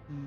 It's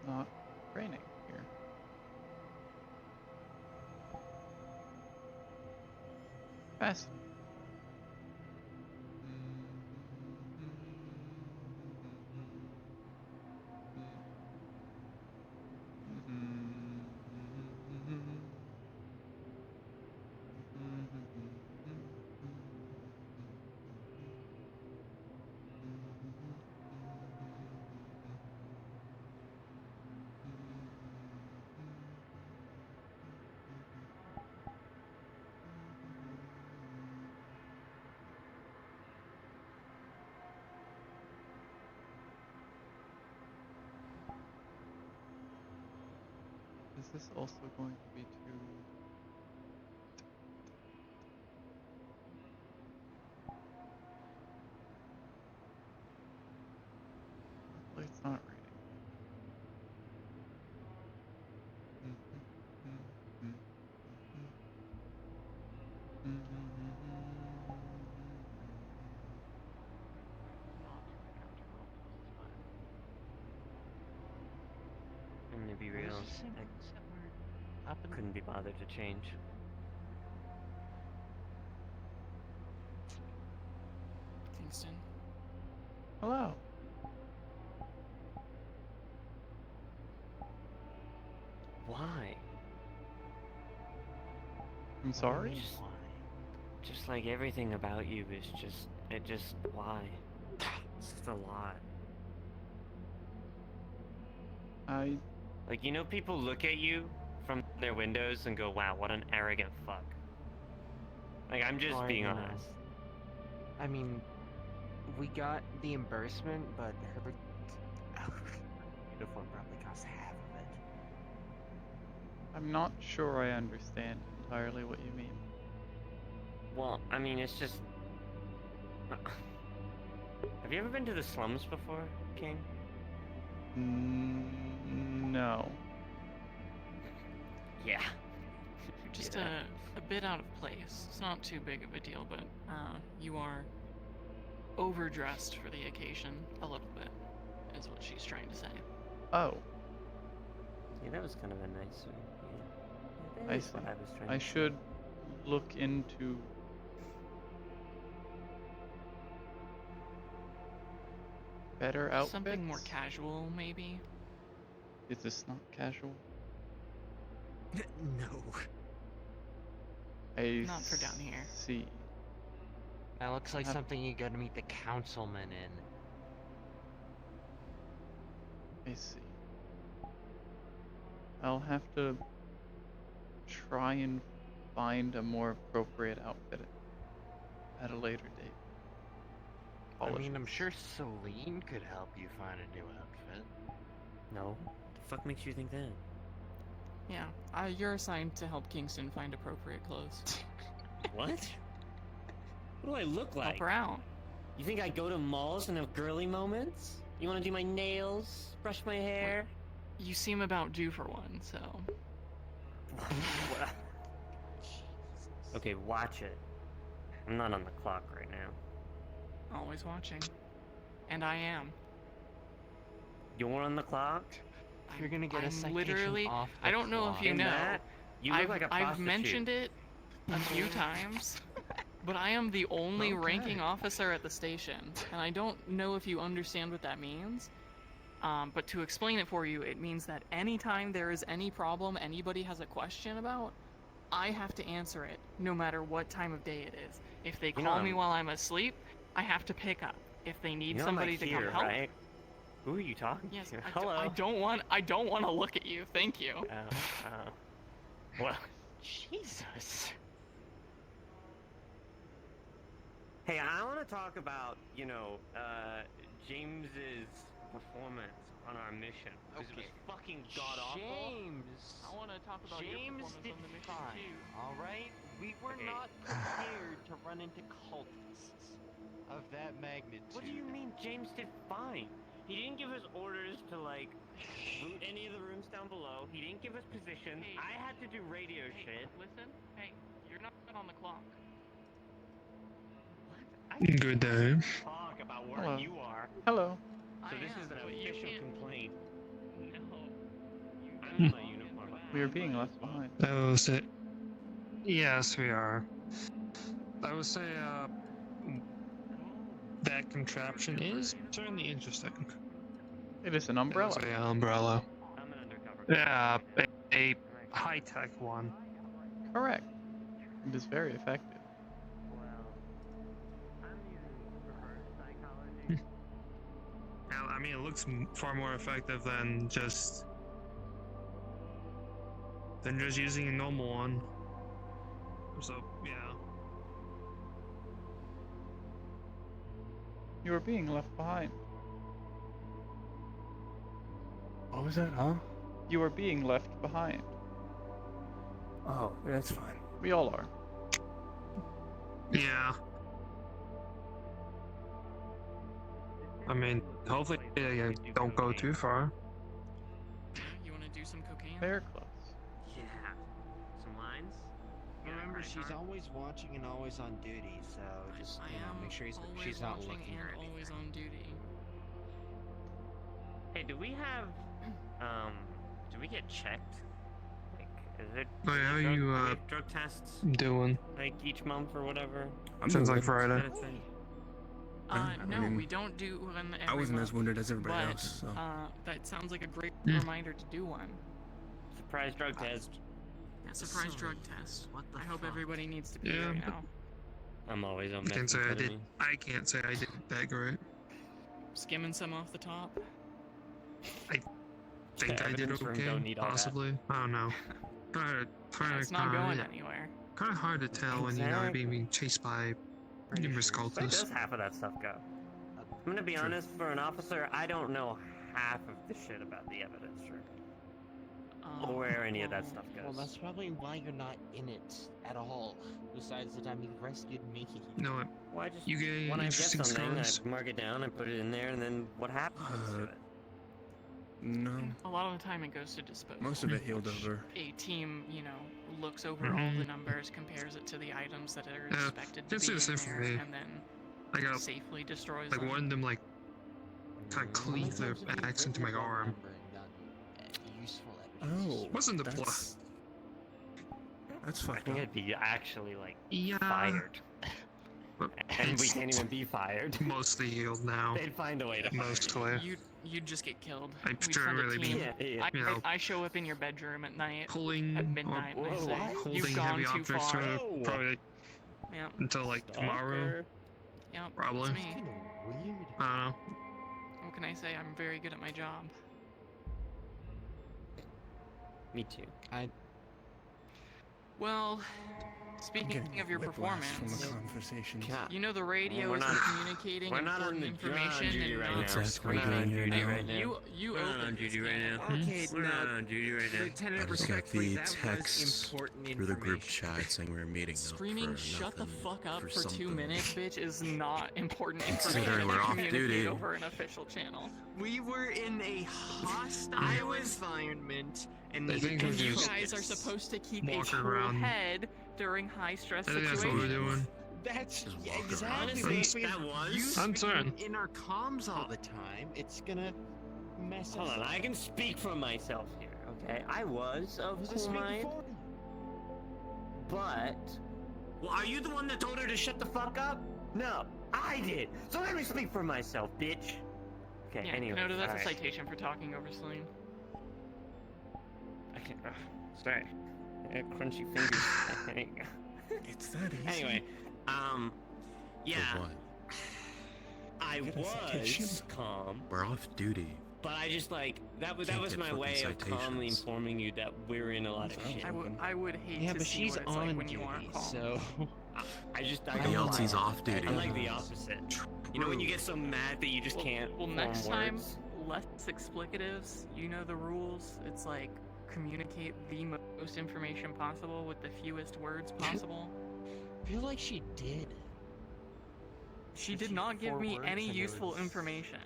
not raining here. Fascinating. Is this also going to be too... Hopefully it's not raining. And to be real, I couldn't be bothered to change. Kingston. Hello. Why? I'm sorry? Just like everything about you is just, why? It's just a lot. Like, you know, people look at you from their windows and go, wow, what an arrogant fuck. Like, I'm just being honest. I mean, we got the reimbursement, but her uniform probably cost half of it. I'm not sure I understand entirely what you mean. Well, I mean, it's just... Have you ever been to the slums before, King? No. Yeah. Just a bit out of place. It's not too big of a deal, but you are overdressed for the occasion a little bit, is what she's trying to say. Oh. Yeah, that was kind of a nice way. Yeah, I see. What I was trying I to should say. look into better outfits. Something more casual, maybe? Is this not casual? No. Not for down here. See. That looks like something you gotta meet the councilman in. I see. I'll have to try and find a more appropriate outfit at a later date. Apologies. I mean, I'm sure Celine could help you find a new outfit. No? The fuck makes you think that? Yeah, you're assigned to help Kingston find appropriate clothes. What? What do I look like? Help her out. You think I go to malls and have girly moments? You want to do my nails? Brush my hair? You seem about due for one, so... Okay, watch it. I'm not on the clock right now. Always watching. And I am. You're on the clock? You're gonna get a citation literally, off the I don't know clock. if you know. Matt, you look like a prostitute. I've mentioned it a few times, but I am the only ranking officer at the station, and I don't know if you understand what that means. But to explain it for you, it means that anytime there is any problem anybody has a question about, I have to answer it, no matter what time of day it is. If they call me while I'm asleep, I have to pick up. If they need somebody to come help, right? Who are you talking yes, to? Hello. I don't want to look at you. Thank you. Well, Jesus. Hey, I want to talk about, James's performance on our mission. Because it was fucking god-awful. James! I want to talk about your James performance did on the mission fine, too. alright? We were not prepared to run into cultists of that magnitude. What do you mean James did fine? He didn't give us orders to, loot any of the rooms down below. He didn't give us positions. Hey, I had to do radio shit. Listen, hey, you're not on the clock. What? Good day. Talk about where Hello. you are. Hello. So this is an official complaint. No. I'm in my uniform. We are being left behind. I will say, yes, we are. I would say, that contraption is certainly interesting. It is an umbrella. It's an umbrella. I'm an undercover. Yeah, a high-tech one. Correct. It is very effective. Well, I'm using reverse psychology. Yeah, I mean, it looks far more effective than just using a normal one. So, yeah. You are being left behind. What was that, huh? You are being left behind. Oh, that's fine. We all are. Yeah. I mean, hopefully they don't go too far. You want to do some cocaine? Fair close. Yeah. Some lines? Remember, she's always watching and always on duty, so just make sure she's not watching looking or and anything. always on duty. Hey, do we have, do we get checked? Like, is it? Oh, yeah, drug, you, do we have drug tests, doing? like, each month or whatever? Sounds like Friday. Is that a thing? No, mean, we don't do one every I wasn't month, as wounded as everybody but, else, so. that sounds like a great Hmm. reminder to do one. Surprise drug test. A surprise So, drug test. what the I hope fuck? everybody needs to be Yeah, right but- now. I'm always on I can't say I did. methamphetamine. I can't say I did that great. Skimming some off the top. Think I did Evidence for him okay, don't need all that. possibly. I don't know. It's not going anywhere. Kind of hard to tell when you know you're being chased by numerous Where does cultists. half of that stuff go? I'm gonna be honest, for an officer, I don't know half of the shit about the evidence room. Or where any of that stuff goes. Well, that's probably why you're not in it at all. Besides the time you rescued me. You know what? Well, I just, You get when I get interesting something, stories. I mark it down, I put it in there, and then what happens to it? No. A lot of the time it goes to disposal. Most of it healed which over. A team, looks over all the numbers, compares it to the items that are Yeah, expected to it's be the same in for there, me. and then I got safely destroys like them. one of them like kind of cleaved the axe into my arm. Oh. Wasn't the blood? That's I fucked think up. I'd be actually, like, Yeah. fired. But And we it's can't even be fired. mostly healed now. They'd find a way to fire me. Mostly. You'd just get killed. I'm We'd sure send a really team. Yeah, yeah. you know. I show up in your bedroom at night, Pulling at or midnight, and I say, Whoa, "You've holding gone heavy too objects far." for probably Yep, until like tomorrow. Stalker. yep, Probably. it's me. Kinda weird. I don't know. What can I say? I'm very good at my job. Me too. Well, I'm speaking getting of your whiplash from performance, the conversation. God. you know the radio We're is not- communicating We're not on important the we're not on information duty and right not now. What's that We're not we're on doing here duty now? right now. You We're not on opened duty this right can. now. Okay, We're not now, on duty right now. Lieutenant, I just got respectfully, the that was text important through the group information. chat saying we were meeting up Screaming for "shut the nothing, fuck up" for 2 something. minutes, bitch, is not important Considering information we're to off communicate duty. over an official channel. We were in a hostile environment, and I think And we're you just guys are supposed to keep a walking cool around. head during high-stress I think that's situations. what we're doing. That's Just walk around. exactly Honestly, what that was- you I'm speaking certain. in our comms all the The time, it's gonna mess Hold us on, up. I can speak for myself here, okay? I was of Just cool speak mind, for you. but... Well, are you the one that told her to shut the fuck up? No, I did. So let me speak for myself, bitch. Okay, Yeah, anyway. Kanoda, that's a alright. citation for talking over Celine. I can't, sorry. I got crunchy fingers. It's that easy. Anyway, yeah. For what? I Get a citation. was calm, We're off duty. but I just like that was Can't my get fucking way of calmly citations. informing you that we're in a lot of shit. I would hate Yeah, to but see she's what it's on like when duty, you aren't calm. so. I LT's off duty. I'm like the opposite. You know when you get so mad that you just can't. Well, form next time, words? less explicatives. You know the rules. It's like communicate the most information possible with the fewest words possible. I feel like she did. She did not give me any useful information.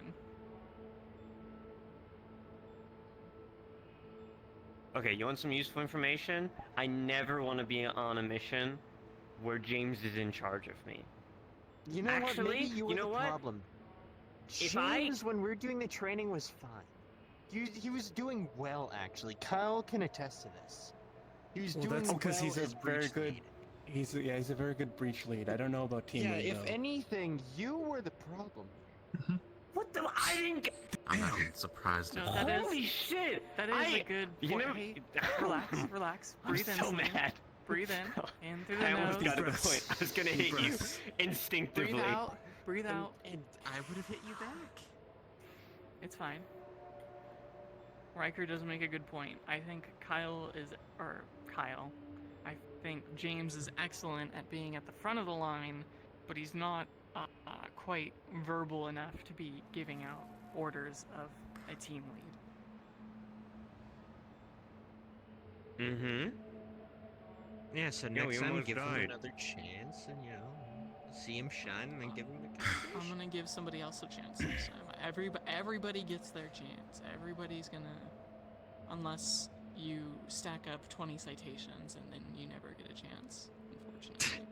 Okay, you want some useful information? I never want to be on a mission where James is in charge of me. You know what? Actually, Maybe you were you know the what? problem. If I- James, when we were doing the training, was fine. He was doing well, actually. Kyle can attest to this. He was Well, doing that's because well he's a as very breach good- lead. He's a very good breach lead. I don't know about team Yeah, lead, if though. anything, you were the problem. What the? I didn't get. I'm not even surprised No, at that is- Holy shit! That is a good You point. know, Hey, relax. I'm Breathe in. so Celine. mad. Breathe in through the I almost nose. got to the breaths. point. I was gonna Deep hit you breaths. instinctively. Breathe out. Breathe out. And I would have hit you back. It's fine. Riker does make a good point. I think Kyle. I think James is excellent at being at the front of the line, but he's not quite verbal enough to be giving out orders of a team lead. Mm-hmm. Yeah, so Yeah, we next time almost give him died. another chance and, see him shine and then give him the I'm gonna give somebody else a chance this time. Everybody gets their chance. Everybody's gonna, unless you stack up 20 citations and then you never get a chance, unfortunately.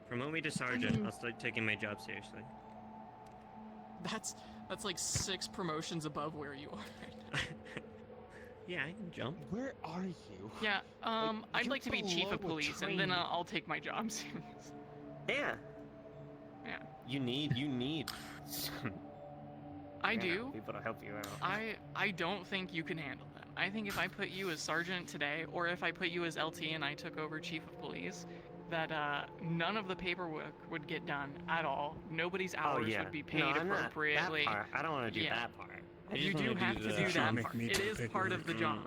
Promote me to sergeant. I'll start taking my job seriously. That's like 6 promotions above where you are right now. Yeah, I can jump. Where are you? Yeah, I'd you're like to be chief of below a police, and then train. I'll take my job soon. Yeah. Yeah. You need some I do. people to help you out. I don't think you can handle them. I think if I put you as sergeant today, or if I put you as LT and I took over chief of police, that none of the paperwork would get done at all. Nobody's hours would be paid no, I'm not appropriately. That part. I don't want to do Yeah. that part. I You just do wanna have to the- do Trying that to make part. me It do is part of the job.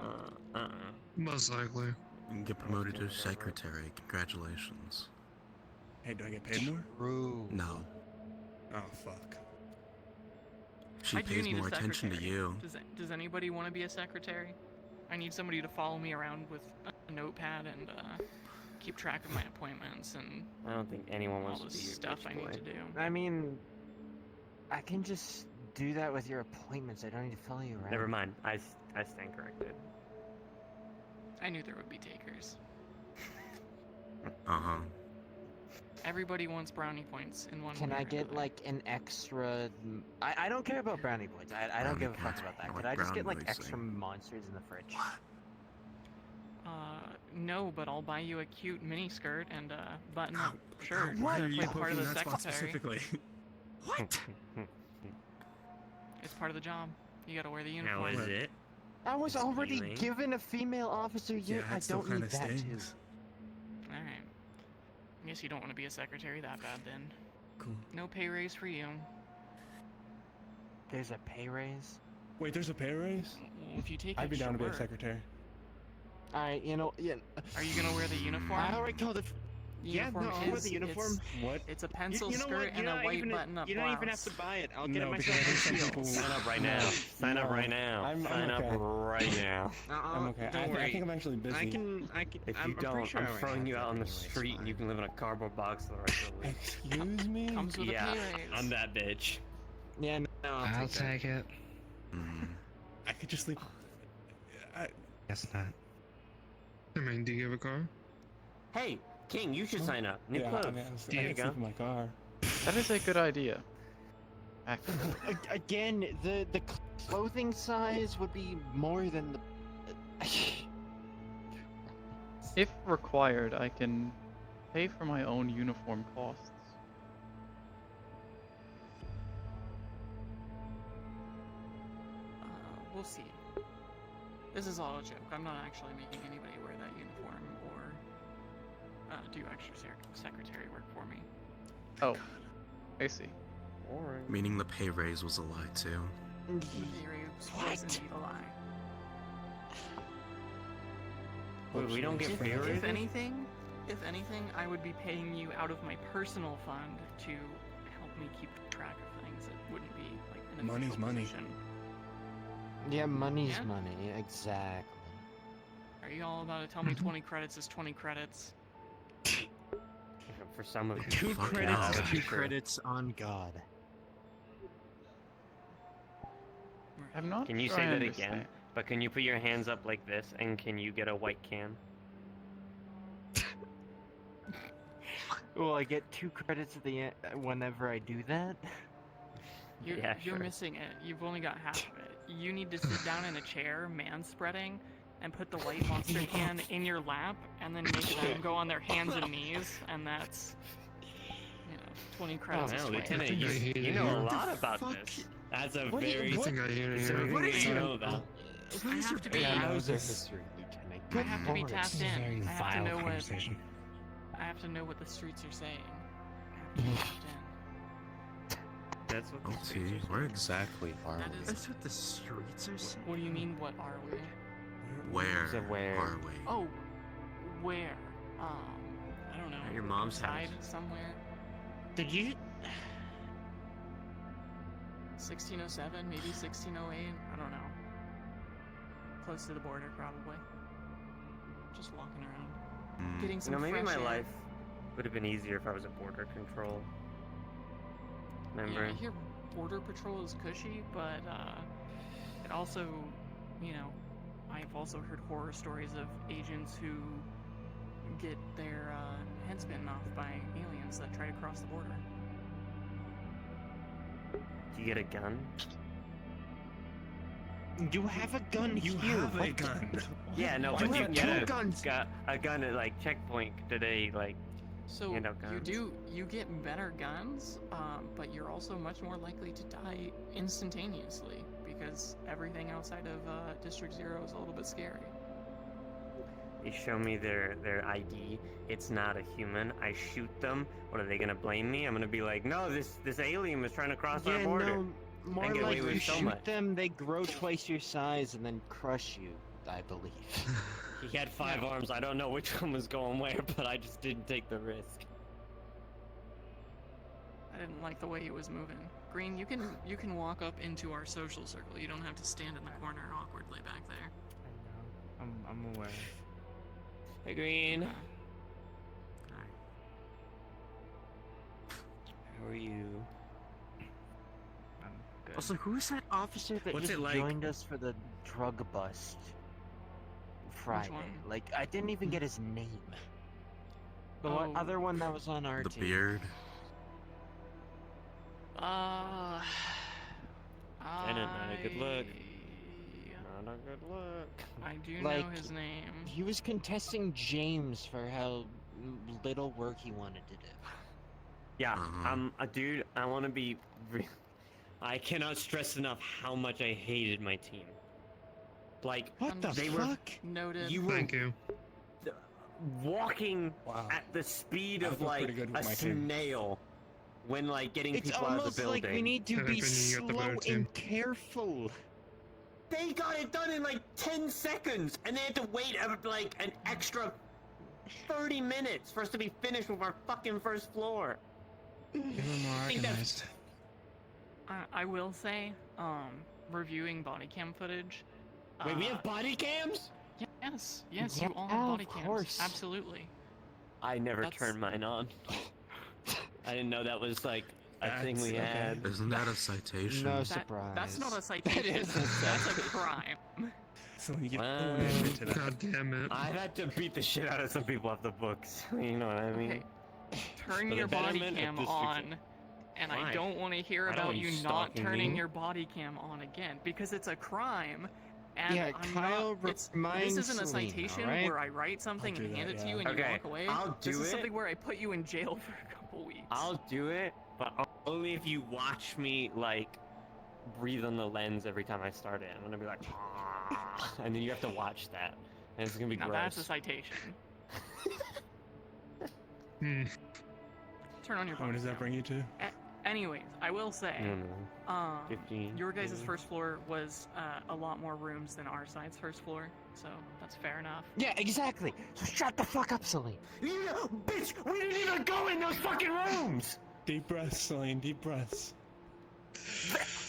Most likely. You can get promoted to secretary. Congratulations. Hey, do I get paid more? True. No. Oh, fuck. She I do pays need more a attention to secretary. you. Does anybody want to be a secretary? I need somebody to follow me around with a notepad and keep track of my appointments and I don't think anyone all wants the to be your stuff bitch I need boy. to do. I mean, I can just do that with your appointments. I don't need to follow you around. Never mind. I stand corrected. I knew there would be takers. Uh-huh. Everybody wants brownie points in one Can way I or get another. like an extra? I don't care about brownie points. I don't Brownie give a fuck points, about that. I Could like I just get brownie like points, extra like- monsters in the fridge? No, but I'll buy you a cute mini skirt and a button-up shirt. Why to are you play part of poking the that spot secretary. specifically? What? It's part of the job. You gotta wear the How uniform. is it? I was already Stealing? given a female officer Yeah, unit. I it still don't need kinda that too. stings. All right. I guess you don't want to be a secretary that bad then. Cool. No pay raise for you. There's a pay raise. Wait, there's a pay raise? Well, if you take I'd be extra down to be a work, secretary. Alright, yeah. are you gonna wear the uniform? I already called it. Yeah, no, Uniform I'll wear is- the uniform. What? It's a pencil You know skirt what? and a white even, button-up You don't even have blouse. to buy it. I'll get No, it because I myself. think some on people. Sign up right No, now. Sign up no. right now. I'm Sign up okay. right now. I'm okay. Don't I worry. think I'm actually busy. I can. If I'm you pretty don't, sure I I'm already throwing have you that out on the anyway, it's street and you fine. can live in a cardboard box for the rest of the week. Excuse me? Comes with Yeah, a pay raise. I'm that bitch. Yeah, no, I'll take take it. Mm. I could just sleep. Guess not. I mean, do you have a car? Hey, King, you should Oh, sign up. New Yeah, clothes. I mean, I There you can go. sleep in my car. That is a good idea. Actually, Again, the clothing size would be more than the. if required, I can pay for my own uniform costs. we'll see. This is all a joke. I'm not actually making anybody wear that uniform or do extra secretary work for me. Oh, I see. Boring. Meaning the pay raise was a lie too. The pay raise was indeed a lie. Wait, we don't get pay If raises? anything, I would be paying you out of my personal fund to help me keep track of things. It wouldn't be like an Money's official money. position. Yeah, money's Yeah? money. Exactly. Are you all about to tell me 20 credits is 20 credits? For some of you. 2 Fuck credits. yeah. 2 credits on God. I'm not Can you sure say I that understand. again? But can you put your hands up like this, and can you get a white can? Will I get 2 credits at the end whenever I do that? You're, Yeah, you're sure. missing it. You've only got half of it. You need to sit down in a chair, man-spreading, and put the white monster can in your lap, and then make them go on their hands and knees, and that's, 20 credits. Oh, is no, 20. Lieutenant, think I hear you know you. a What lot the about fuck? this. That's a What do you- very... I think I hear It's you. everything What that is you it? know about. I have to be. Yeah, I no, this- there's history, Lieutenant. I have to be Lord. tapped This is a in. very I have to vile know what. conversation. I have to know what the streets are saying. I have to be tapped in. That's what Oh, the see, streets are where saying. exactly are That we? is- That's what the streets are saying. What do you mean? What are we? Where So where? are we? Oh, where? I don't know. At your mom's Outside house. somewhere. Did you? 1607, maybe 1608. I don't know. Close to the border, probably. Just walking around, Hmm. getting You some know, maybe fresh my air. life would have been easier if I was at border control. Remember? Yeah, I hear border patrol is cushy, but it also, I've also heard horror stories of agents who get their heads bitten off by aliens that try to cross the border. Do you get a gun? You have a gun You here. have a what the- gun. Yeah, no, You but you have get 2 guns. got a gun at like checkpoint today, like So hand out guns. you get better guns, but you're also much more likely to die instantaneously because everything outside of District 0 is a little bit scary. they show me their ID. It's not a human. I shoot them. What are they gonna blame me? I'm gonna be like, no, this alien was trying to cross our Yeah, border. no. More get away like with you so shoot much. them, they grow twice your size and then crush you. I believe. He had 5 arms. I don't know which one was going where, but I just didn't take the risk. I didn't like the way he was moving. Green, you can walk up into our social circle. You don't have to stand in the corner awkwardly back there. I'm aware. Hey, Green. Okay. How are you? I'm good. Also, who's that officer that What's just it like? joined us for the drug bust Friday? one? Like, I didn't even get his name. The Oh. other one that was on our The team. beard. Lieutenant, not a good look. I- Not a good look. I do know Like, his name. He was contesting James for how little work he wanted to do. Yeah, Uh-huh. Dude, I want to be. I cannot stress enough how much I hated my team. Like, What the They were- fuck? Noted. you were Thank you. walking Wow. at the speed I of feel pretty like good with a my team. snail when like getting It's people out of almost the building. like we need to Yeah, be that's when you get the slow better team. and careful. They got it done in like 10 seconds, and they had to wait like an extra 30 minutes for us to be finished with our fucking first floor. You were more I think that's- organized. I will say, reviewing body cam footage. Wait, we have body cams? Yes, yes, Yeah, you all have body of cams. course. Absolutely. I never That's- turned mine on. I didn't know that was like a thing we That's- okay. had. Isn't that a citation? No That- surprise. That's not a citation. is a That's a citation. crime. So you get Wow. thrown into that. God damn it. I've had to beat the shit out of some people off the books. You know what I mean? Okay. Turn For the your body betterment of cam District on, and Why? I don't want to hear I don't about want you you not stalking turning me. your body cam on again because it's a crime. And Yeah, I'm Kyle not, this reminds isn't a Selena, citation alright? where I write something I'll and do hand that, it to you yeah. and you Okay, walk away. I'll This do is it. something where I put you in jail for a couple weeks. I'll do it, but only if you watch me like breathe on the lens every time I start it. I'm gonna be like, and then you have to watch that, and it's gonna be Now gross. that's a citation. Hmm. Turn on your How does that bring you to? Anyways, I will say, No. 15. your guys' 15. first floor was a lot more rooms than our side's first floor, so that's fair enough. Yeah, exactly. So shut the fuck up, Celine. Yeah, bitch, we didn't even go in those fucking rooms. Deep breaths, Celine, deep breaths.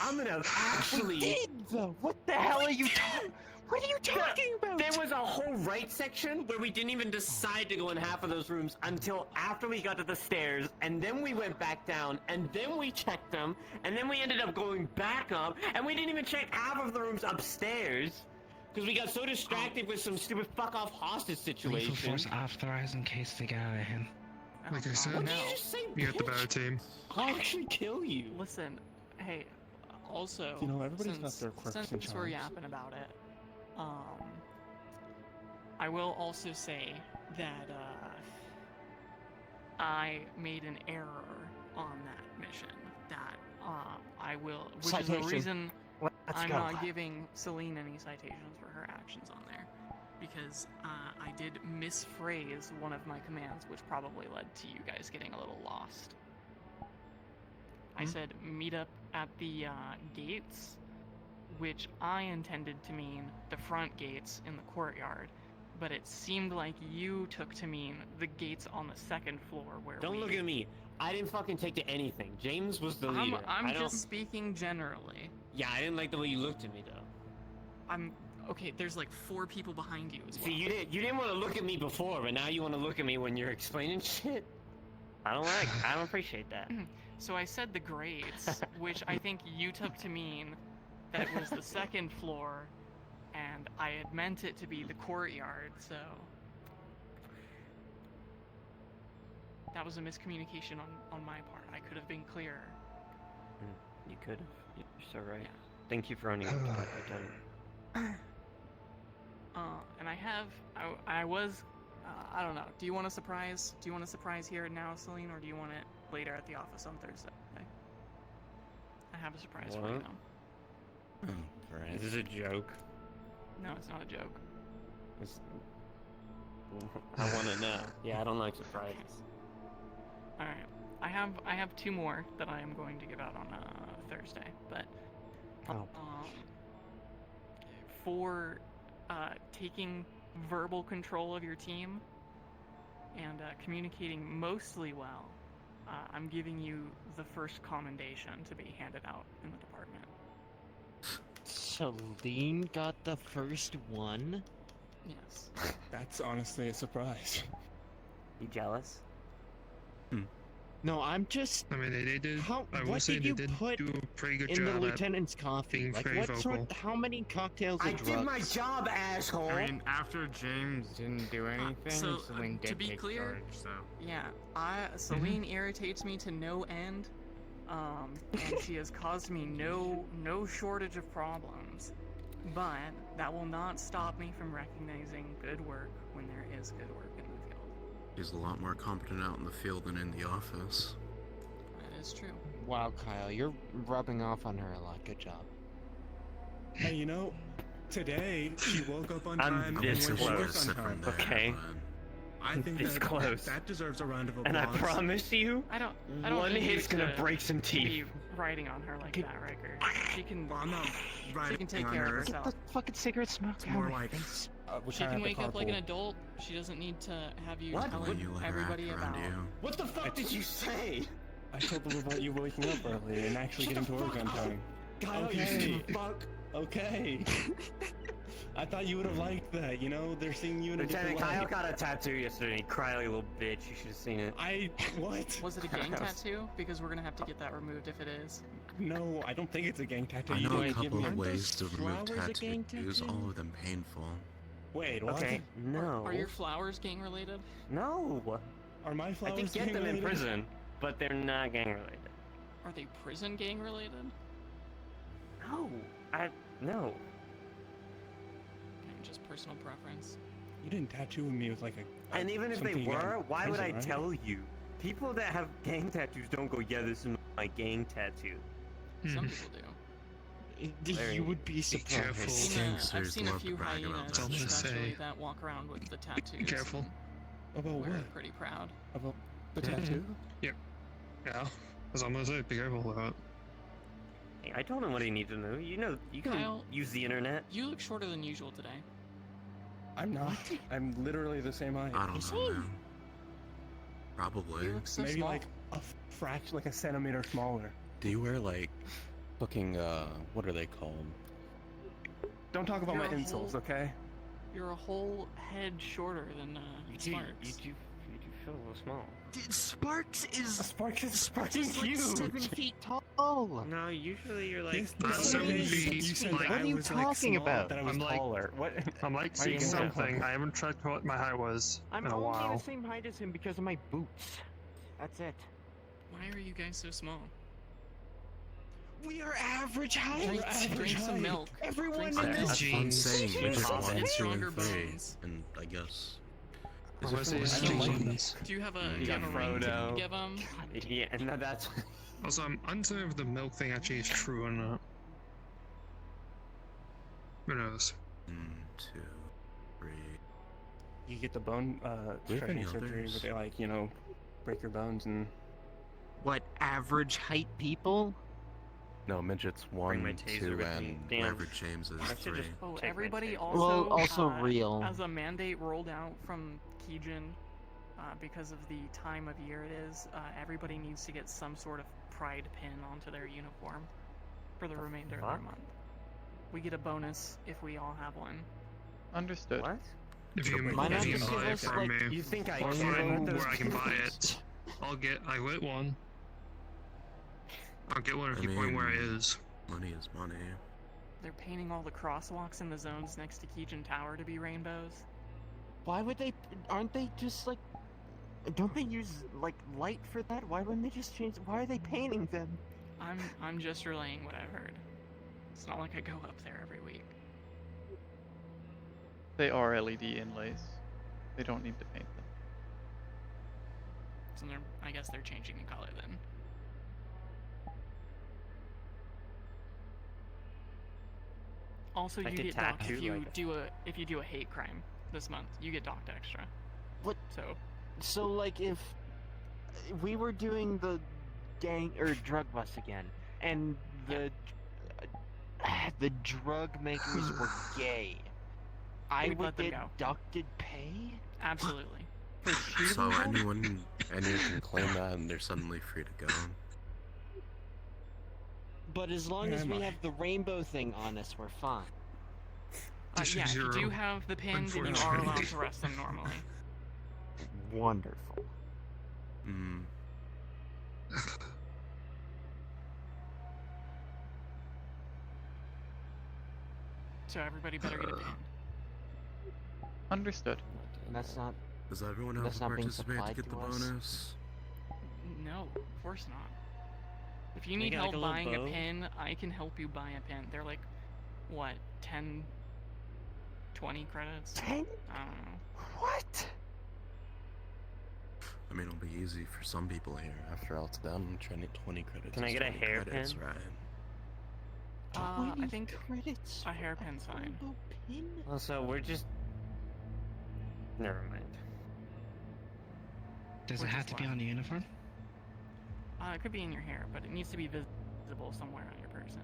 I'm gonna actually. Did though? What the hell are you talking? What are you talking about? There was a whole right section where we didn't even decide to go in half of those rooms until after we got to the stairs, and then we went back down, and then we checked them, and then we ended up going back up, and we didn't even check half of the rooms upstairs because we got so distracted with some stupid fuck off hostage situation. Lethal force authorized in case they get out of hand. Like I said, What did you just say? you got the bitch? better team. I'll actually kill you. Listen, hey, also, You know, everybody's got since, their quirks and since we're charms. yapping about it, I will also say that I made an error on that mission. That I will, which is Citation. the reason Let's I'm go. not giving Celine any citations for her actions on there, because I did misphrase one of my commands, which probably led to you guys getting a little lost. I said meet up at the gates, which I intended to mean the front gates in the courtyard, but it seemed like you took to mean the gates on the second floor where Don't look at me. I didn't fucking take to anything. James was the leader. I'm I don't- just speaking generally. Yeah, I didn't like the way you looked at me though. Okay, there's like 4 people behind you as well. See, you didn't want to look at me before, but now you want to look at me when you're explaining shit. I don't appreciate that. So I said the grades, which I think you took to mean that it was the second floor, and I had meant it to be the courtyard, so... That was a miscommunication on my part. I could have been clearer. You could have. You're so right. Yeah. Thank you for owning up to it. I tell you. And I was, I don't know. Do you want a surprise? Do you want a surprise here and now, Celine, or do you want it later at the office on Thursday? I have a surprise for you What? now. Oh, Is this a joke? No, it's not a joke. It's... I want to know. Yeah, I don't like surprises. All right, I have 2 more that I am going to give out on Thursday, but Oh. for taking verbal control of your team and communicating mostly well, I'm giving you the first commendation to be handed out in the department. Celine got the first one. Yes. That's honestly a surprise. You jealous? No, I'm just. I mean, they did. How? I will What say did they you did put do a pretty good in the job at lieutenant's coffee? being Like very what vocal. sort? How many cocktails I and did drugs? my job, asshole. I mean, after James didn't do anything, so, Celine to did be take clear- charge, so... Yeah, Celine irritates me to no end, and she has caused me no shortage of problems. But that will not stop me from recognizing good work when there is good work in the field. He's a lot more competent out in the field than in the office. That is true. Wow, Kyle, you're rubbing off on her a lot. Good job. Hey, you know, today she woke up on I'm time and this went to close. work on Sit time. from there, Okay. I think This that, close. that deserves a round of applause. And I promise you, I don't one need you hit's gonna to break some be teeth. riding on her like that, Riker. She can Well, I'm not she riding can take on care her. of Get herself. the fucking cigarette smoke It's out more of my like face. we She kinda can have to wake up like an carpool. adult. She doesn't need to have you What? When telling you let her everybody act around about. you. What the fuck did you say? I told them about you waking up early and actually Shut getting the to work fuck on up. time. Kyle, Okay. you fuck. Okay. I thought you would have liked that, you know? They're seeing you in a Lieutenant different Kyle light. got a tattoo yesterday. He cried like a little bitch. You should have seen it. What? Was it a gang tattoo? Because we're gonna have to get that removed if it is. No, I don't think it's a gang tattoo. I You know didn't a give couple me of a- ways to remove flowers a gang tattoos, tattoo? all of them painful. Wait, what? Okay. No. Are your flowers gang related? No. Are my I flowers did get gang them in related? prison, but they're not gang related. Are they prison gang related? No. No. Okay, just personal preference. You didn't tattoo me with like a. And even if they something you got in were, why would I prison, right? tell you? People that have gang tattoos don't go, yeah, this is my gang tattoo. Some Mhm. people do. You would be careful. surprised. Gangsters I've seen a love to few brag about hyenas, that shit. especially that walk around with the tattoos. Be careful. About We're what? pretty proud. About the tattoo? Yeah. That's what I'm gonna say. Be careful with that. Hey, I told him what he needed to know. You can Kyle, use the internet. You look shorter than usual today. I'm not. I'm literally the same height. I don't know, man. Probably. You look so Maybe small. like a fraction, like a centimeter smaller. Do you wear like fucking what are they called? Don't talk about You're my a insoles, whole- okay? You're a whole head shorter than Sparks. You do feel a little small. Dude, Sparks is Sparks is like huge. 7 feet tall. No, usually you're like. Yes, I'm yes, 7 yes. feet, You said like- I What are you was, like, talking small, about? That I was I'm like- taller. What? I'm like Why are you 6 gonna- something. I haven't checked what my height was I'm in a only while. the same height as him because of my boots. That's it. Why are you guys so small? We are average height. Drink some milk. Everyone Drink in some this milk. That's fun saying Jeez. midget Jeez. 1, 2, Stronger and 3. bones. And I guess... I Is was it saying for like jeans. Do you have a, You got ring to Frodo. give him? Yeah, and that's. Also, I'm uncertain if the milk thing actually is true or not. Who knows? 1, 2, 3... You get the bone Do we have any stretching surgery others? where they like, you know, break your bones and What, average height people? No, midgets Bring my 1, taser 2, with me. and Damn. Wherever James is, I should 3. just- Oh, Take my everybody taser. also. Well, also real. As a mandate rolled out from Keijin, because of the time of year it is, everybody needs to get some sort of pride pin onto their uniform for the remainder of their fuck? month. We get a bonus if we all have one. Understood. What? If you Why if not you just buy give it us, from like- me, you think I or care find about those where I can buy people? it, I'll get one. I'll get one if I you point where it mean- is. Money is money. They're painting all the crosswalks in the zones next to Keijin Tower to be rainbows. Why would they? Aren't they just like? Don't they use like light for that? Why wouldn't they just change? Why are they painting them? I'm just relaying what I've heard. It's not like I go up there every week. They are LED inlays. They don't need to paint them. So I guess they're changing the color then. Also, Like you a get docked tattoo, if you do a hate crime this month. You get docked extra. What? So So like if we were doing the gang or drug bust again, and the drug makers were gay, I We'd would let them get go. deducted pay. absolutely. So anyone can claim that and they're suddenly free to go. But as long Where as am we I? have the rainbow thing on us, we're fine. This Yeah, is if you do zero, have the pin, then you are unfortunately. allowed to arrest them normally. Wonderful. Hmm. So everybody better get a pin. Understood. And that's not. Does everyone have That's to not being participate to supplied get the to us? bonus? No, of course not. If you They need got, like, help a little buying a bow? pin, I can help you buy a pin. They're like, what, 10, 20 credits? 10? I don't know. What? I mean, it'll be easy for some people here. after all it's done, I'm trying to get 20 credits. Can I is get a 20 hairpin? Credits, right? I 20 think credits. a hairpin's for a fine. rainbow pin? Also, we're just. Never mind. Does it Which have is to be why. on the uniform? It could be in your hair, but it needs to be visible somewhere on your person.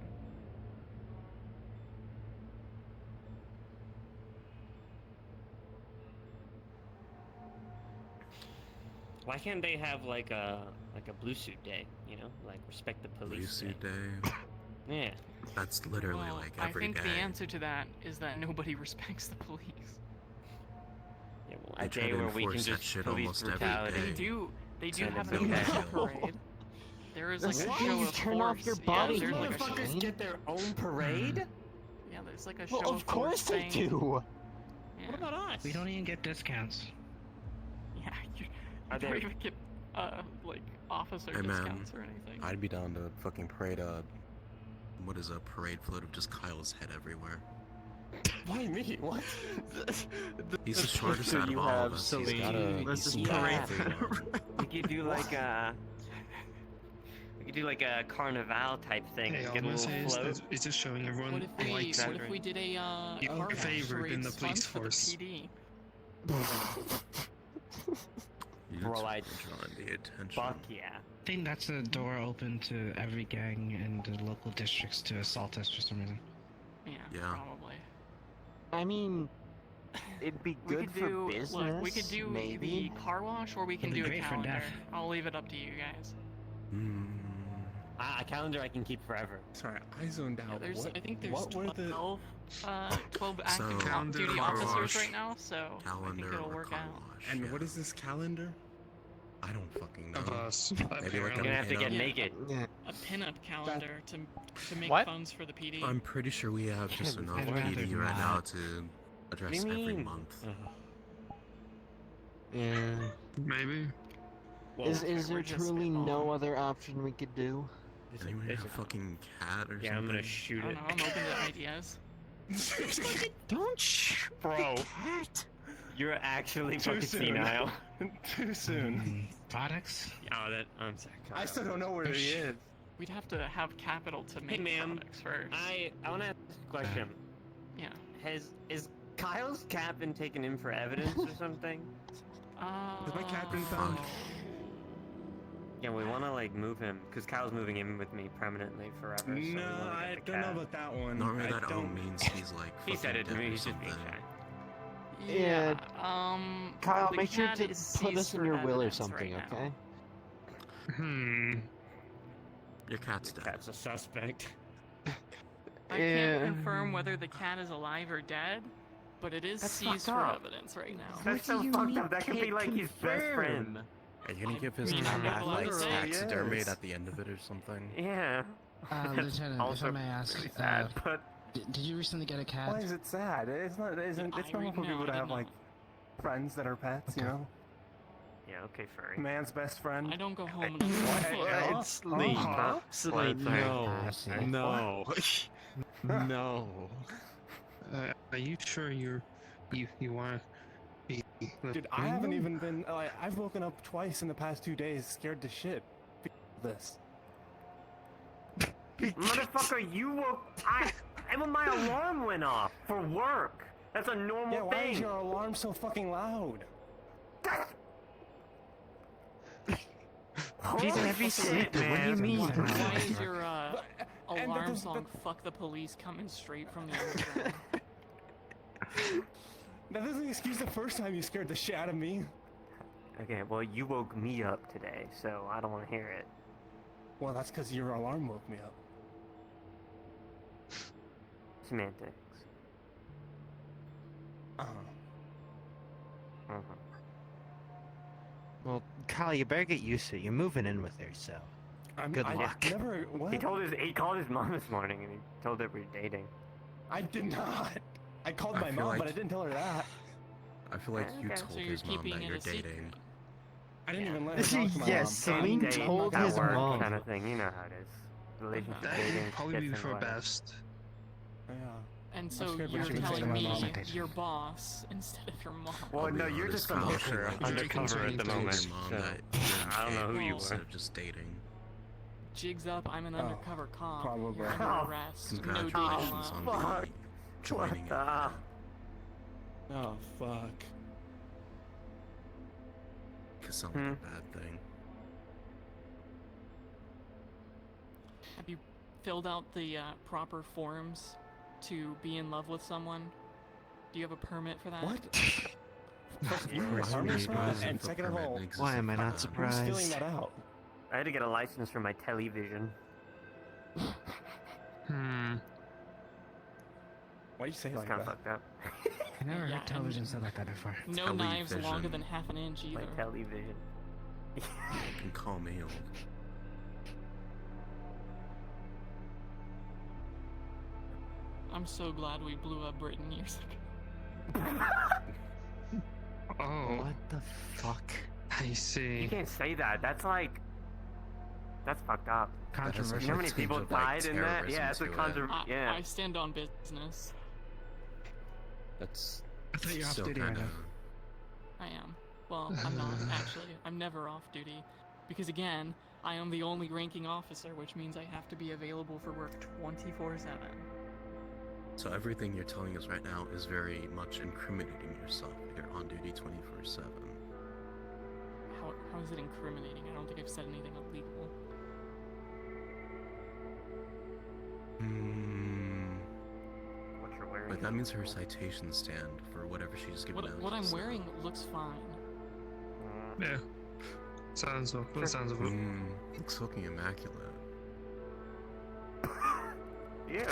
Why can't they have like a blue suit day? You know, like respect the Blue police. suit day. day. Yeah. That's literally Well, like I every day. think the answer to that is that nobody respects the police. Yeah. Well, They a try day to where we can enforce that just shit police almost every brutality. day. They do Send have them a to police hell. parade. There is like That's a why show you of turn off force. your Yeah, body, there's like a Motherfuckers show. get their own parade? Yeah, there's like a Well, show of course they thing. do. Yeah. What about us? We don't even get discounts. Yeah, you Are don't there- even get like officer Hey, man, discounts or anything. I'd be down to fucking parade What is a parade float of just Kyle's head everywhere? Why me? What? He's the shortest out of all of us. He's got a. Let's He's just got parade everyone. We could do like You do like a carnival type thing. Hey, all Get I'm a gonna say little is float. that it's just showing everyone What if we likes what it. if we did a You're car wash favored in the charades police fun force. for the PD? Bro, I drawing the attention. fuck yeah. I think that's a door open to every gang in the local districts to assault us for some reason. Yeah, Yeah. probably. I mean, it'd be We good could for do business. look. We could do maybe. the car wash, or we can It'd do be a great for calendar. death. I'll leave it up to you guys. A calendar I can keep forever. Sorry, I zoned Yeah, out. there's what, I think there's what were the 12 active Calendar, duty car officers wash, right now, so I think calendar, it'll or work car out. wash, and yeah. what is this calendar? I don't fucking know. Of us. Maybe like You're a gonna have to get pinup? naked. Yeah. A pinup calendar to make What? funds for the PD. I'm pretty sure we have just enough I'd rather PD right now not. to What do address you every mean? month. Yeah. Maybe. Is okay, there we're just truly no spitballing. other option we could do? Anyone have a fucking cat or Yeah, I'm something? gonna shoot I it. don't know. I'm open to ideas. Don't Bro, cat. you're actually Too fucking soon. senile. Too soon. Products? Oh, I'm sorry. I still don't know where he is. We'd have to have capital to make ma'am. products first. I want to ask a question. Yeah. Is Kyle's cat been taken in for evidence or something? Has my cat been found? Yeah, we want to like move him because Kyle's moving in with me permanently forever. So we No, wanna get I the don't know cat. about that one. Normally I that all don't. means he's like He said fucking it to dead me. or He's just being something. shy. Yeah, Kyle, the make sure cat to is put us seized in for your will or evidence something, right now. okay? Your cat's dead. Cat's a suspect. I can't confirm whether the cat is alive or dead, but it is That's seized fucked for up. evidence right now. That's so fucked up. That could be like his best friend. Are you gonna give his mean, cat I'm not allowed like to say. taxidermied Yes. at the end of it or something? Yeah. Lieutenant, if Also I may ask, really sad, but did you recently get a cat? Why is it sad? It's not. Isn't it's normal for No, people I to did have not. like friends that are pets. You know, yeah, okay, furry. man's best friend. I don't go home and Sleep. Sleep. No. No. Are you sure you want to be? Dude, I haven't even been. I've woken up twice in the past 2 days, scared to shit. This. Motherfucker, you woke. And when my alarm went off for work. That's a normal Yeah, why thing. is your alarm so fucking loud? He's Holy every shit, sleeper, what do you man. mean? Why is your and alarm the- song "Fuck the Police" coming straight from the underground? That doesn't excuse the first time you scared the shit out of me. Okay, well, you woke me up today, so I don't want to hear it. Well, that's because your alarm woke me up. Semantics. Well, Kyle, you better get used to it. You're moving in with her, so. Good luck. Never. What? He called his mom this morning and he told her we're dating. I did not. I called I my feel mom, like- but I didn't tell her that. I feel like you Okay. told So you're his mom keeping that it you're a secret. dating. I didn't Yeah. even let her talk to my Yes, mom. Celine Date, told at his work mom. kind of thing. You know how it is. Relationship That dating would probably be gets in for the way. best. Yeah. And so scared what you're she would say to telling my me mom. your boss instead of your mom. Well, I'll be no, you're honest, just a Kyle, hooker she Very undercover at the concerning told moment. your mom So that you're I don't know who you instead were. of just dating. Jigs up, I'm an Oh, undercover cop. probably. You're under Oh, arrest. No dating Congratulations allowed. on Fuck. the joining it. the- Oh fuck. Cause sounds like a bad thing. Have you filled out the proper forms to be in love with someone? Do you have a permit for that? What? Why Army would you surprise, use and the second of permit all, in existence Why am I for not that? Who's filling surprised? that out? I had to get a license for my television. Why do you say it It's like kind of that? fucked up. I never Yeah, heard television said like that before. No knives longer Television. than half an inch My either. television. You can call me old. I'm so glad we blew up Britain years ago. Oh, What the fuck? I You see. can't say that. That's like. That's fucked up. That has a You know how many tinge people of, like, died in that? terrorism Yeah, it's a to it. yeah. I stand on business. That's I thought you're off Still duty right kind now. of. I am. Well, I'm not actually. I'm never off duty, because again, I am the only ranking officer, which means I have to be available for work 24/7. So everything you're telling us right now is very much incriminating yourself. You're on duty 24/7. How is it incriminating? I don't think I've said anything illegal. What you're wearing? Like that means her citation stand for whatever she's given out. What I'm is, wearing looks fine. Yeah. Sounds okay. Sounds okay. Looks fucking immaculate. Ew.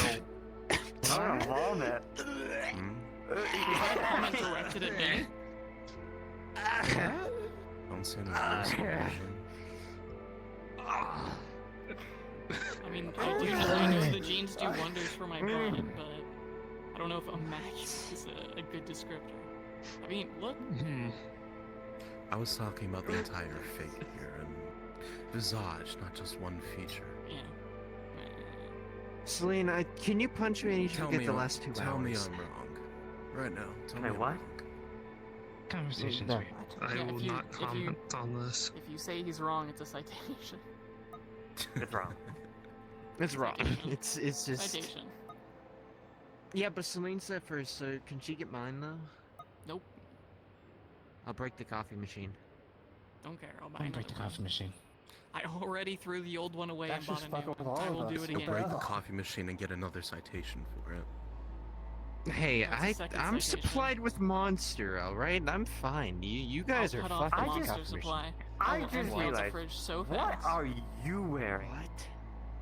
I don't love it. Is that comment directed at me? Don't say no words. I mean, I know the jeans do wonders for my butt, but I don't know if immaculate is a good descriptor. I mean, look. I was talking about the entire figure and visage, not just one feature. Yeah. Selena, can you punch me and you forget the last 2 hours? Tell me I'm wrong. Right now. Tell me I'm what? wrong. Conversation's No. weird. I Yeah, will not comment on this. If you say he's wrong, it's a citation. It's wrong. It's wrong. Citation. It's just. Citation. Yeah, but Celine said first, so can she get mine though? Nope. I'll break the coffee machine. Don't care. I'll buy Don't break the another coffee machine. one. I already threw the old one away That's and just bought a new fucking one. with I all will of do us. it What again. Break the hell? coffee machine and get another citation for it. Hey, That's the second I'm citation. supplied with Monster, alright? I'm fine. You guys I'll are cut off the fucking monster coffee machine. supply. I I'll just empty out the realized, fridge so What fast. are you wearing?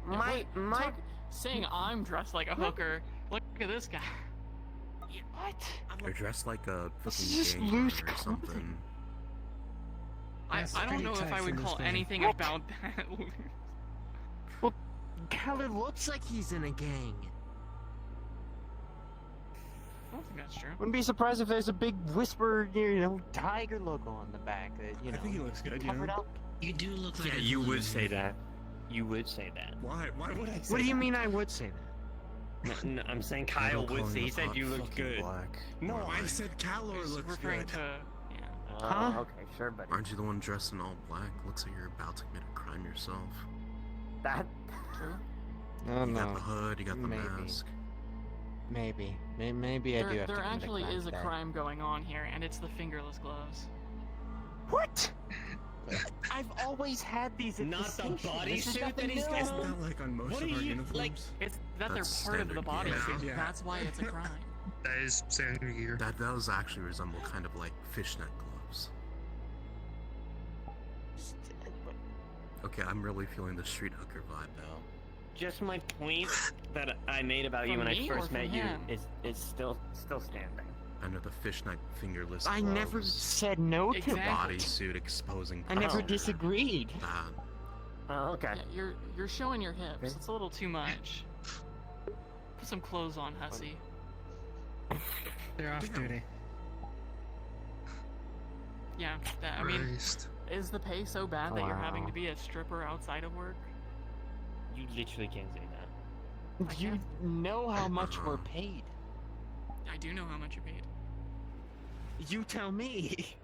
What? Yeah, saying I'm dressed like a hooker. Look at this guy. What? You're dressed like a This fucking is just gang loose member or something. That's I don't pretty know if tight I for would this call game. anything What? about that. Well, Keller looks like he's in a gang. I don't think that's true. Wouldn't be surprised if there's a big whisper, tiger logo on the back that, I think he looks good, you covered know? up. You do look like Yeah, a you villain. would say that. You would say that. Why? Why would I say What do you that? mean I would say that? No, I'm saying Kyle would say. He said you looked good. Black. No, More I like- said Calor He's looks referring good. to yeah. Huh? Okay, sure, buddy. Aren't you the one dressed in all black? Looks like you're about to commit a crime yourself. That. True. Oh You no. got the hood, you got the Maybe. mask. Maybe I do have to There commit actually crime is a today. crime going on here, and it's the fingerless gloves. What? I've always had these at Not the the station. bodysuit This is that nothing he's new. got? Isn't that like on most What of are our you, uniforms? like- It's that That's they're part of the standard body gear. suit. Yeah. That's why it's a crime. That is standard gear. That does actually resemble kind of like fishnet gloves. Okay, I'm really feeling the street hooker vibe now. Just my point that I made about you From when I me or first from met you him? is still standing. I know the fishnet fingerless I gloves, never said no to Exactly. that. bodysuit exposing. I never posture. disagreed. That. Oh, okay. Yeah, you're showing your hips. It's a little too much. Put some clothes on, hussy. They're off duty. Yeah, I mean, Christ. is the pay so bad that you're having Wow. to be a stripper outside of work? You literally can't say that. You know how much we're paid. I do know how much you're paid. You tell me.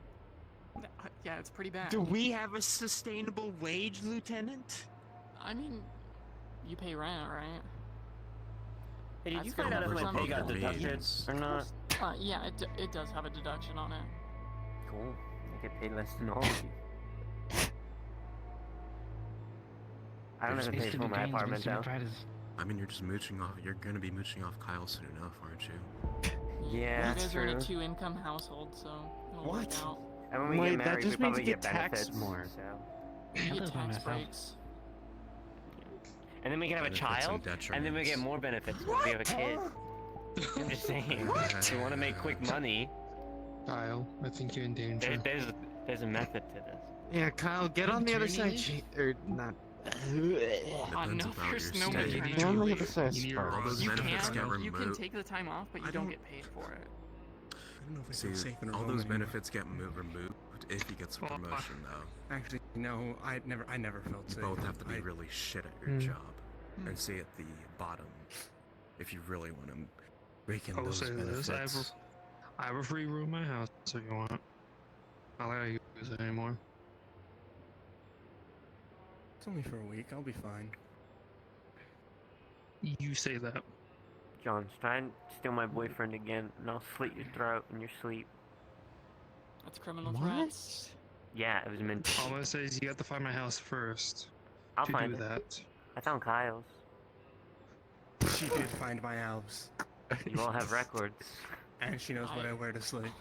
Yeah, it's pretty bad. Do we have a sustainable wage, Lieutenant? I mean, you pay rent, right? Hey, did That's you find good out if for my some pay got people. deducted Means. or not? Yeah, it does have a deduction on it. Cool. I get paid less than all of you. I don't have to pay for my apartment though. I mean, you're just mooching off. You're gonna be mooching off Kyle soon enough, aren't you? Yeah, you that's guys are in a true. 2-income household, so it'll What? work out. And when we Wait, get that married, just we means probably you get get taxed benefits. more. So. You I get live by tax myself. breaks. And then we can have a Benefits and child, and then we get detriments. more benefits when we have a kid. I'm just saying. If you want to make quick money, Kyle, I think you're in danger. there's a method to this. Yeah, Kyle, get on the other side. Maternity Or not. No, Depends about there's your no state. maternity Get on the leave. other side. You need Spark. All those You benefits get can, you can removed. take the time off, but you I don't don't- get paid for it. I don't know if I See, feel safe in a all room those anymore. benefits get removed if he gets a Well, promotion, though. Actually, no, I never felt You safe. both have to be I- really shit at your Mm. job and stay at the bottom if you really want to rake in I will those say this, benefits. I have a free room in my house if you want. I'll let you use it anymore. It's only for a week. I'll be fine. You say that. Jones, try and steal my boyfriend again, and I'll slit your throat in your sleep. That's criminal What? threats. Yeah, it was meant to. All I'm gonna say is you have to find my house first I'll to find do it. that. I found Kyle's. She did find my house. You all have records. And she knows what I wear to sleep.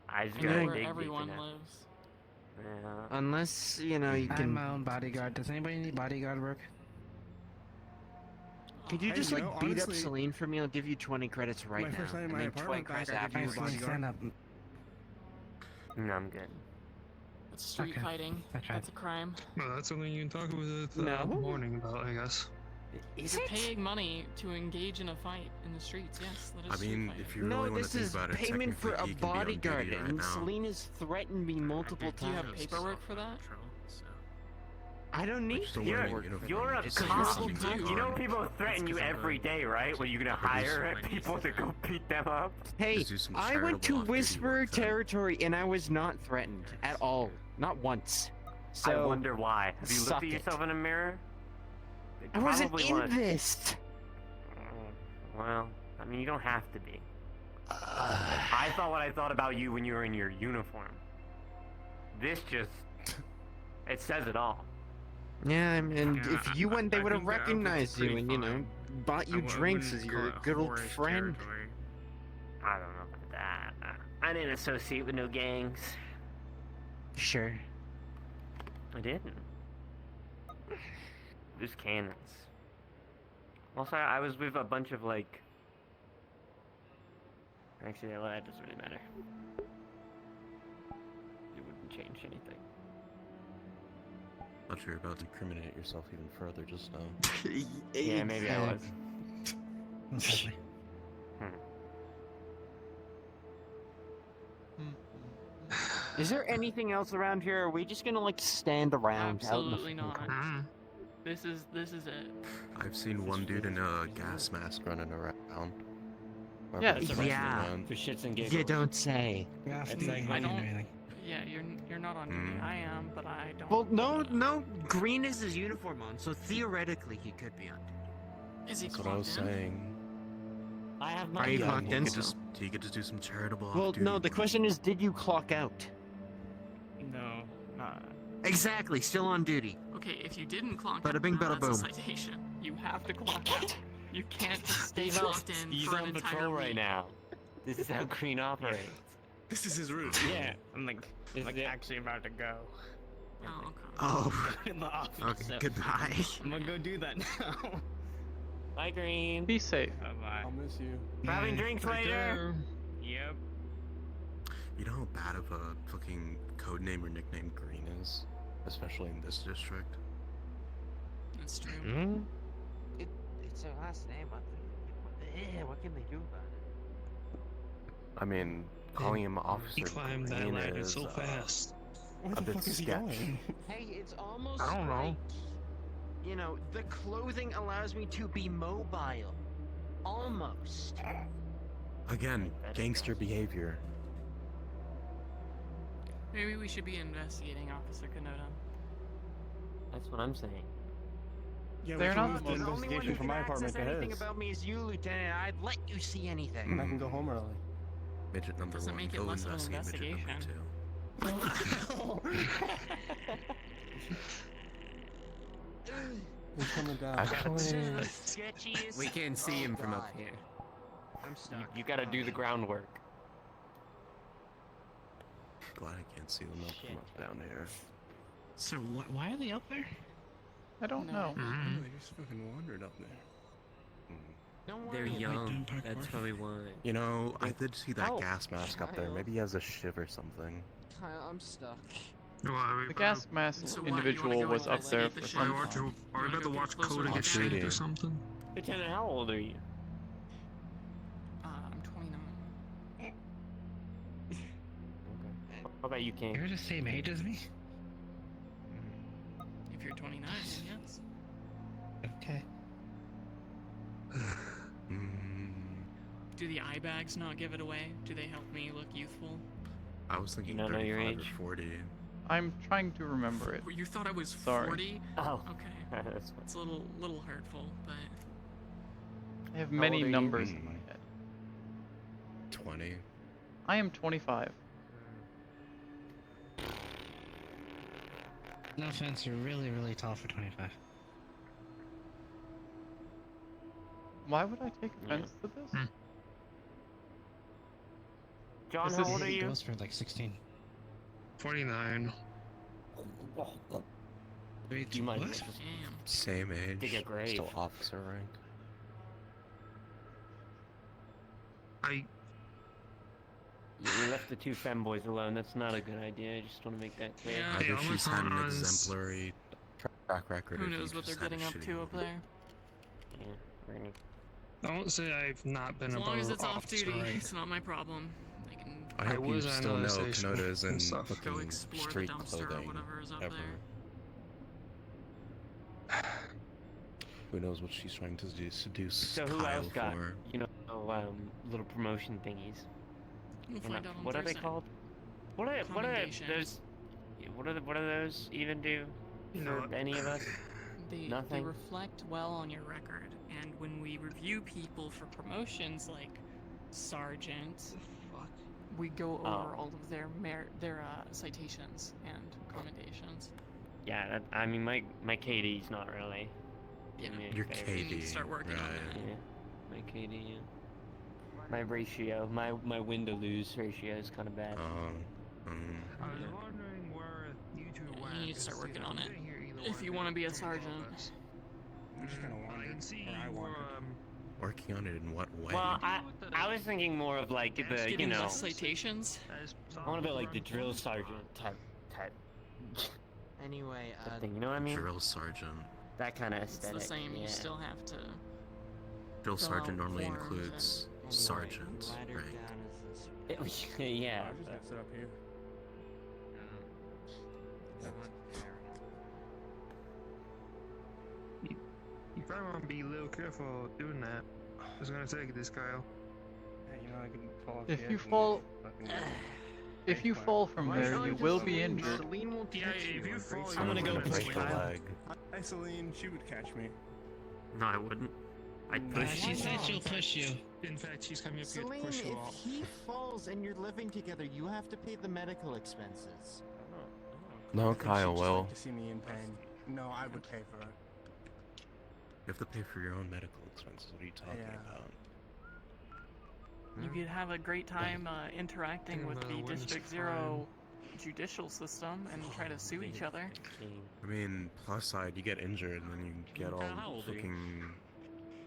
I just I know gotta where dig deep everyone in it. lives. Yeah. Unless, you know, you I'm can... my own bodyguard. Does anybody need bodyguard work? Could you Hey, just, you like, know, beat up honestly, Celine for me? I'll give you 20 credits right my now. first night in and my then apartment 20 credits back, I after could you use Stand bodyguard. up. No, I'm good. That's street Okay, fighting. I tried. That's a crime. Well, that's something you can talk with No. morning about, I guess. Is You're it? paying money to engage in a fight in the streets. Yes, that is I street mean, fighting. if you No, really want to this think is about it, payment for a technically he can be on duty bodyguard, right and now. Celine has threatened me multiple Do you have times. paperwork for that? I don't need Still You're, wearing paperwork. uniform. you're a Just It's cop. a something cop. You know on. people threaten you every day, right? Well, you're gonna hire people to go beat them up? Hey, Just do some I went charitable to off-duty Whisperer work then. territory and I was not threatened at all. Not once. So, I wonder why. Have you looked suck at it. yourself in a mirror? It I wasn't probably in was. this! Well, I mean, you don't have to be. I thought what I thought about you when you were in your uniform. This just... It says it all. Yeah, and Yeah, if you went, they I would have think the outfit's recognized you pretty and, you know, fine. bought you drinks as your good old friend. I don't know about that. I didn't associate with no gangs. Sure. I didn't. Just cannons. Also, I was with a bunch of, like... Actually, well, that doesn't really matter. It wouldn't change anything. Thought you were about to incriminate yourself even further just now. Yeah, maybe I was. Exactly. Is there anything else around here? Or are we just gonna, like, stand around Absolutely out in the not. This is it. I've seen one dude in a gas mask running around. Or Yeah, the it's rest of yeah. them. For shits and giggles. You don't say. Yeah, It's like- I I don't- don't anything. Yeah, you're not on duty. I am, but I don't. Well, no, green is his uniform on, so theoretically he could be on duty. Is he That's what I was clocked in? saying. I have Are my you Yeah, clocked in? he could just do some charitable Well, off-duty no, the work. question is, did you clock out? No, Exactly, still on duty. Okay, if you didn't clock Bada in, bing, then bada that's a boom. citation. You have to clock out. You can't just stay He's clocked in He's for an on entire patrol right week. now. This is how green operates. this is his route. Yeah. I'm like actually about to go. Oh, okay. Oh, In the office. okay, so goodbye. I'm gonna go do that now. Bye, Green. Be safe. Bye bye. I'll miss you. We're having drinks later. Yep. You know how bad of a fucking code name or nickname Green is? Especially in this district. That's true. Hmm? It's their last name. What can they do about it? I mean, calling him Officer He climbed that Green ladder is so fast. Where a the bit fuck is he sketch. going? Hey, it's almost I don't know. like, you know, the clothing allows me to be mobile. Almost. Again, gangster behavior. Maybe we should be investigating Officer Kanoda. That's what I'm saying. Yeah, They're we not can move the the The only one investigation who from can my access apartment to anything his. about me is you, Lieutenant. I'd let you see anything. And I can go home early. Midget number Doesn't one, make it go less of an investigate midget number He's coming down. Sketchiest. We can't see him from up here. I'm stuck. You gotta do the groundwork. two. Glad I can't see them up from up down here. So why are they up there? I don't know. Mm-hmm. They just fucking wandered up there. Don't worry. They're doing young. parkour. That's probably why. You know, I did see that Oh, gas mask up there. Kyle. Maybe he has a shiv or something. I'm stuck. The gas mask So what, you wanna individual go was up there investigate for the some sheriff? Are time. we about to get watch closer Coding to Extinct shooting. or something? Lieutenant, how old are you? I'm 29. Okay. How about you, King? You're the same age as me? If you're 29, then yes. Okay. Do the eye bags not give it away? Do they help me look youthful? I was thinking You don't know your 35 age? or 40. I'm trying to remember it. You thought I was Sorry. 40? Oh. Okay. That's It's a little hurtful, but I have How many old are you? numbers in my head. 20. I am 25. No offense, you're really, really tall for 25. Why would I take offense to this? John, This how is- old are He you? goes for like 16. 49. Wait, You might what? just damn. Same age. dig a grave. Still officer rank. I You left the two femboys alone. That's not a good idea. I just want to make that clear. Yeah. Either I'm she's gonna had an pause. exemplary track record. Who or he knows what they're just had a getting up shitty to up movie. there? Yeah, we're gonna... I won't say I've not been As above long as it's off officer duty, rank. it's not my problem. I can I I hope you was on still know station Kanoda is in and stuff. go fucking explore the street dumpster or clothing whatever is up ever. there. Who knows what she's trying to seduce So who Kyle else got, for? you know, little promotion thingies? We'll Well, find out on what are they Thursday. called? What are Commendation. those? What are those even do You for know, any of us? They Nothing? reflect well on your record, and when we review people for promotions like sergeant, we go over Oh. all of their citations and commendations. Yeah, I mean my KD's not really. Yeah. giving me any Your favors. You need to KD, start working on right. that. Yeah, my KD. Yeah. My ratio, my win to lose ratio is kind of bad. I was wondering where you two went. You need to start 'cause, working know, on I it. didn't hear either If one you of want to be a talk about sergeant. this. I'm just gonna I wander. can see Or I you wandered. Working on it in what way? Well, I was thinking more of like the Giving you know, less citations. I want to be like the drill sergeant type Anyway, thing. You know what I mean? Drill sergeant. That kind of It's aesthetic. the same. Yeah. You still have to. Drill Fill sergeant out normally forms includes anyway, sergeant ladder rank. down is this yeah. I was just gonna sit up here. You probably want to be a little careful doing that. It's gonna take this, Kyle. Yeah, you know I can fall off If the you edge and fall- fucking If you Thanks, fall from Why there, don't you you will just be lean? injured. Celine won't Yeah, catch if you I'm fall, pretty I'm gonna sure. go break push the Kyle. leg. Hi, Celine. She would catch me. No, I wouldn't. I'd push She you. said she'll push you. In fact, she's coming up here to Celine, push you if off. he falls and you're living together, you have to pay the medical expenses. No, I think she'd Kyle just will. like to see me in pain. No, I would pay for it. You have to pay for your own medical expenses. What are you talking Yeah. about? You could have a great time interacting with the witness District crime. Zero judicial system and try to sue each other. I mean, plus side, you get injured and then you get all fucking.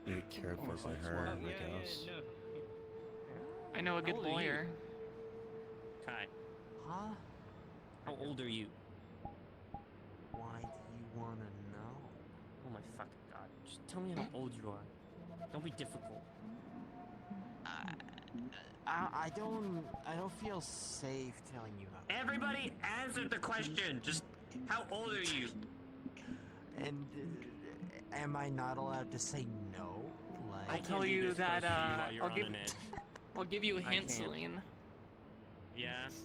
You get cared for by her, I guess. I know a good old are you? lawyer. Kai, Huh? how old are you? Why do you want to know? Oh my fucking god! Just tell me how old you are. Don't be difficult. I don't feel safe telling you how. Everybody, answer the question. Just how old are you? And am I not allowed to say no? I'll Like, tell you that I'll I'll give you a I hint, can't. Celine. Yes.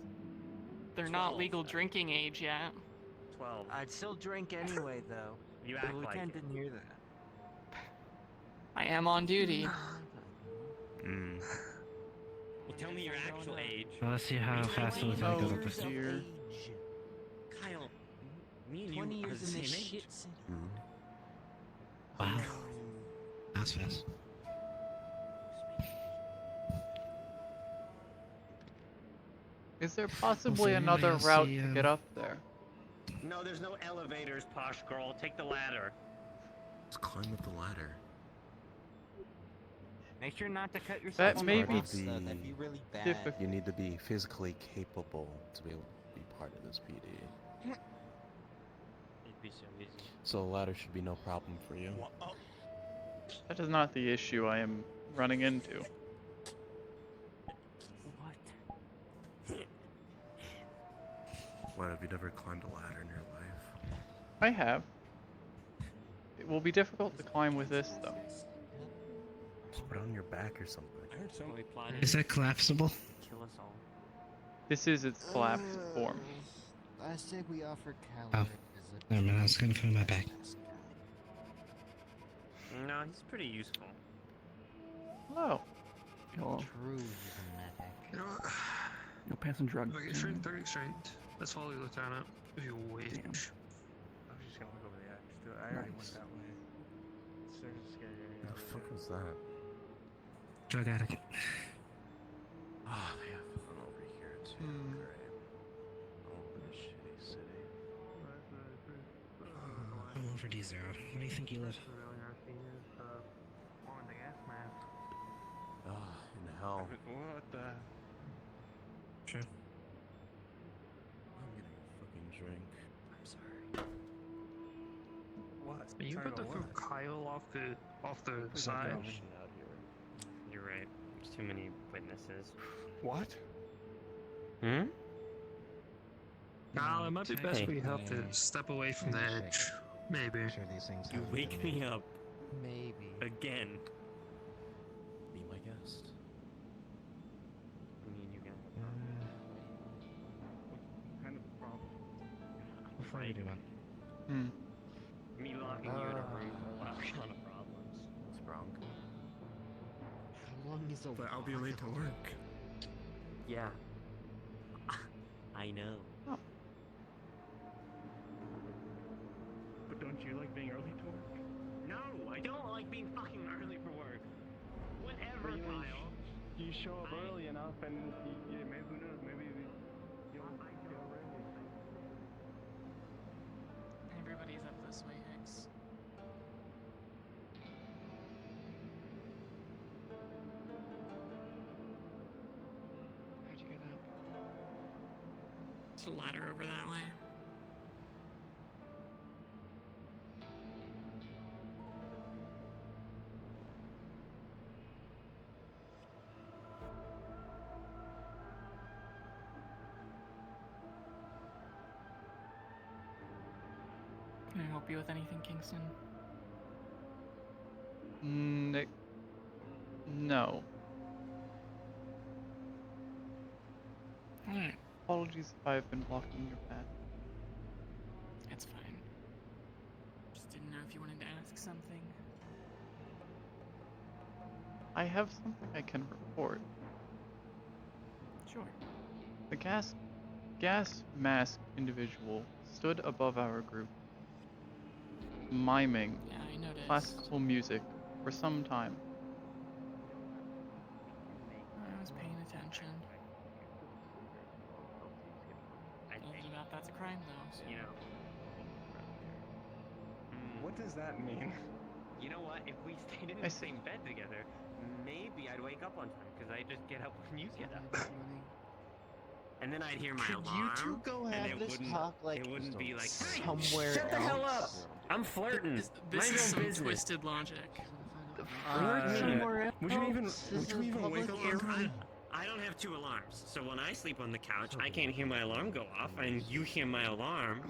They're not 12. legal drinking age yet. 12. I'd still drink anyway, though. You The act like lieutenant it. didn't hear that. I am on duty. Mm. Well, tell me your actual age. Well, let's see how fast the lieutenant goes up Oh, this. dear. Kyle, me and 20 you are years the in same this age. shit city. Wow. That's fast. Is there possibly anybody another else route see, to get up there? No, there's no elevators, posh girl. Take the ladder. Just climb up the ladder. Make sure not to cut yourself That on may the be rocks, though. That'd be really bad. difficult. You need to be physically capable to be able to be part of this PD. It'd be so easy. So the ladder should be no problem for you. That is not the issue I am running into. What? What, have you never climbed a ladder in your life? I have. It will be difficult to climb with this, though. Just put it on your back or something. I heard some. We plotted Is that collapsible? to kill us all. This is its collapsed form. I say we offer Oh, Calvert as a never mind. I was gonna find my bag. No, he's pretty useful. Hello. True, he's a medic. You know what? No pants and drugs. Okay, strength, 30 strength. That's all you look at if you wish. Damn. I was just gonna look over the edge. Dude, I already went that way. There's a scary area. The over fuck there. was that? Drug addict. Ah, they have fun over here too. Great. Oh, what a shitty city. I'm over D0. Where do you think you live? Ah, in hell. What the? Sure. I'm getting a fucking drink. I'm sorry. What? You Sorry put the about what? Kyle off the Please side. don't go. Out here. You're right. There's too many witnesses. What? Hmm? Kyle, it might be best Hey. we have to step away from the edge. Maybe. I'm sure these things You haven't wake been me up Maybe. again. Be my guest. Me and you guys. Kind of a problem. Before you do one. Hmm. Me locking you in a room will allow a lot of problems. What's wrong? How long is a But I'll be late to work. Yeah. I know. But don't you like being early to work? No, I don't like being fucking early for work. Whatever, But you know, Kyle. you show up early enough, and maybe who knows? Maybe you'll ready. Everybody's up this way, Hicks. How'd you get up? There's a ladder over that way. Can I help you with anything, Kingston? Nick. No. Alright, Apologies if I've been blocking your path. it's fine. Just didn't know if you wanted to ask something. I have something I can report. Sure. The gas mask individual stood above our group, miming Yeah, I noticed. classical music for some time. I was paying attention. Told you about that's a crime, though. So. You know. What does that mean? You know what? If we stayed in I the see. same bed together, maybe I'd wake up on time because I just get up when you get up. And then I'd hear my Could alarm. you two go and have it this wouldn't, talk like it wouldn't be like, hey, somewhere shut the hell up! else? I'm flirting. This Mind is your some business. twisted logic. Somewhere Would you even else? would This you is even wake public up on area. time? I don't have 2 alarms, so when I sleep on the couch, I can't hear my alarm go off, and you hear my alarm.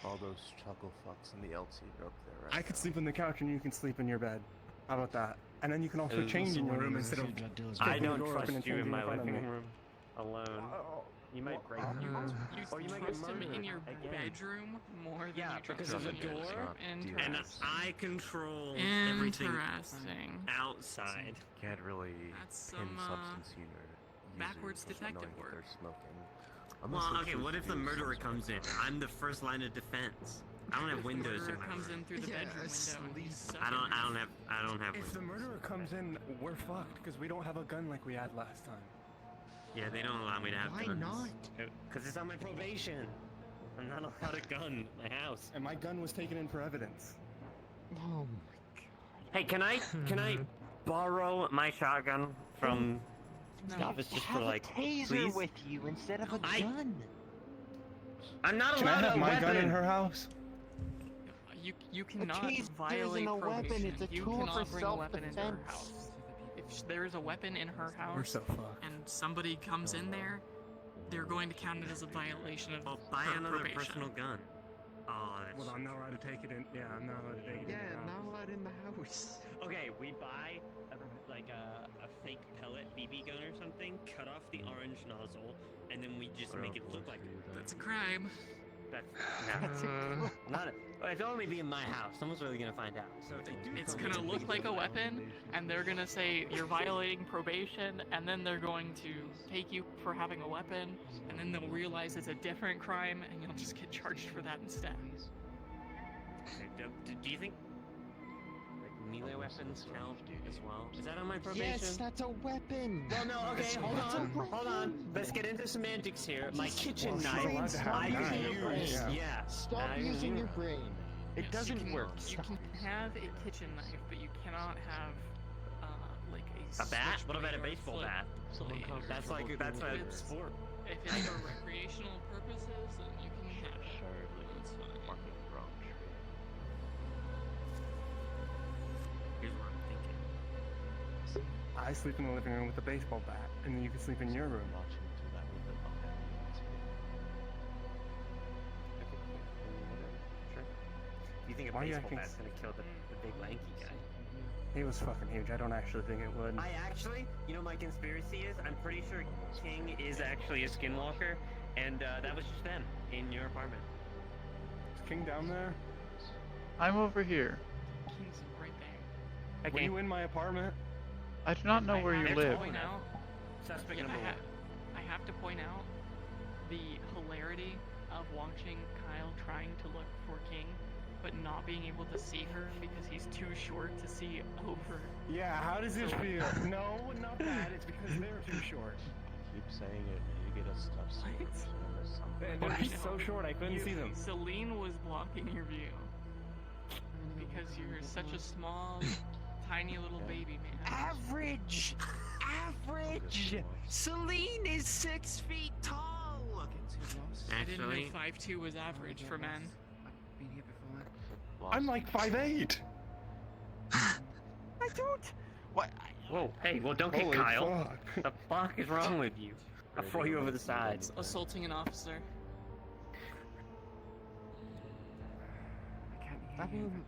All those chuckle fucks in the LT are up there, right? I could sleep on the couch and you can sleep in your bed. How about that? And then you can also Ooh. change in your So room what instead of. drug dealers I do? don't door open trust and you change in in my front of living me. room alone. You might break You or you might get trust him in murdered your again. bedroom more than Yeah, you trust because him of the in your door, living and room. And Interesting. I control everything outside. Can't really That's pin some, substance user backwards users without detective knowing that work. they're smoking. Well, Unless okay, they what if the choose to murderer use comes in? substance. I'm the first line of defense. I don't have If the windows murderer in my comes room. in through the bedroom window and he's sucking I don't your have If the windows. murderer comes in, we're fucked because we don't have a gun like we had last time. Yeah, they don't allow me to have Why guns. not? Because it's on my probation. I'm not allowed a gun in my house. And my gun was taken in for evidence. Oh Hey, can I borrow my shotgun from the office just for have like, a taser please? with you instead of a I- gun. I'm not Can I allowed have a my weapon. gun in her house? You cannot taser violate isn't a weapon, probation. it's a You tool cannot for bring a weapon into her self-defense. house. If there is a weapon in her We're house so fucked. and somebody comes in there, they're going to count it as a violation of Well, buy her another probation. personal gun. Oh, that's... Well, I'm not allowed to take it in. Yeah, I'm not allowed to take it in. Yeah, her not house. allowed in the house. Okay, we buy a fake pellet BB gun or something, cut off the orange nozzle, and then we just make it look like That's a crime. That's not. It's only be in my house. Someone's really gonna find out. So if they do, It's gonna look like a weapon, and they're gonna say you're violating probation, and then they're going to take you for having a weapon, and then they'll realize it's a different crime, and you'll just get charged for that instead. Do you think like melee weapons count as well? Is that on my probation? Yes, that's a weapon. Well, no. Okay, hold on. Let's get into semantics here. My kitchen knife, I can use. Yeah. Stop using your brain. It Yes, doesn't work. You can have a kitchen knife, but you cannot have like A bat? What switchblade about a or baseball bat? blade. That's a sport. If it's for recreational purposes, then you can have it. That's fine. Here's what I'm thinking. I sleep in the living room with a baseball bat, and then you can sleep in your room. Sure. You think a Why are you baseball acting bat's gonna kill the big lanky guy? He was fucking huge. I don't actually think it would. You know, my conspiracy is, I'm pretty sure King is actually a skinwalker, and that was just them in your apartment. Is King down there? I'm over here. King's right there. Were you in my apartment? I do not know where you have to live. point out- Suspect Yeah, number one. I have to point out the hilarity of watching Kyle trying to look for King, but not being able to see her because he's too short to see over. Yeah, how does it feel? No, not that. It's because they're too short. Keep saying it. Maybe get a stop sign. And they're just so short, I couldn't see them. Celine was blocking your view because you're such a small, tiny little baby man. Average! Average! Celine is 6 feet tall! I didn't know Actually, 5'2" was average for men. I'm like 5'8". I don't. What? whoa, hey, well, don't get Holy Kyle. fuck. The fuck is wrong with you? I'll throw you over the sides. Assaulting an officer. I mean,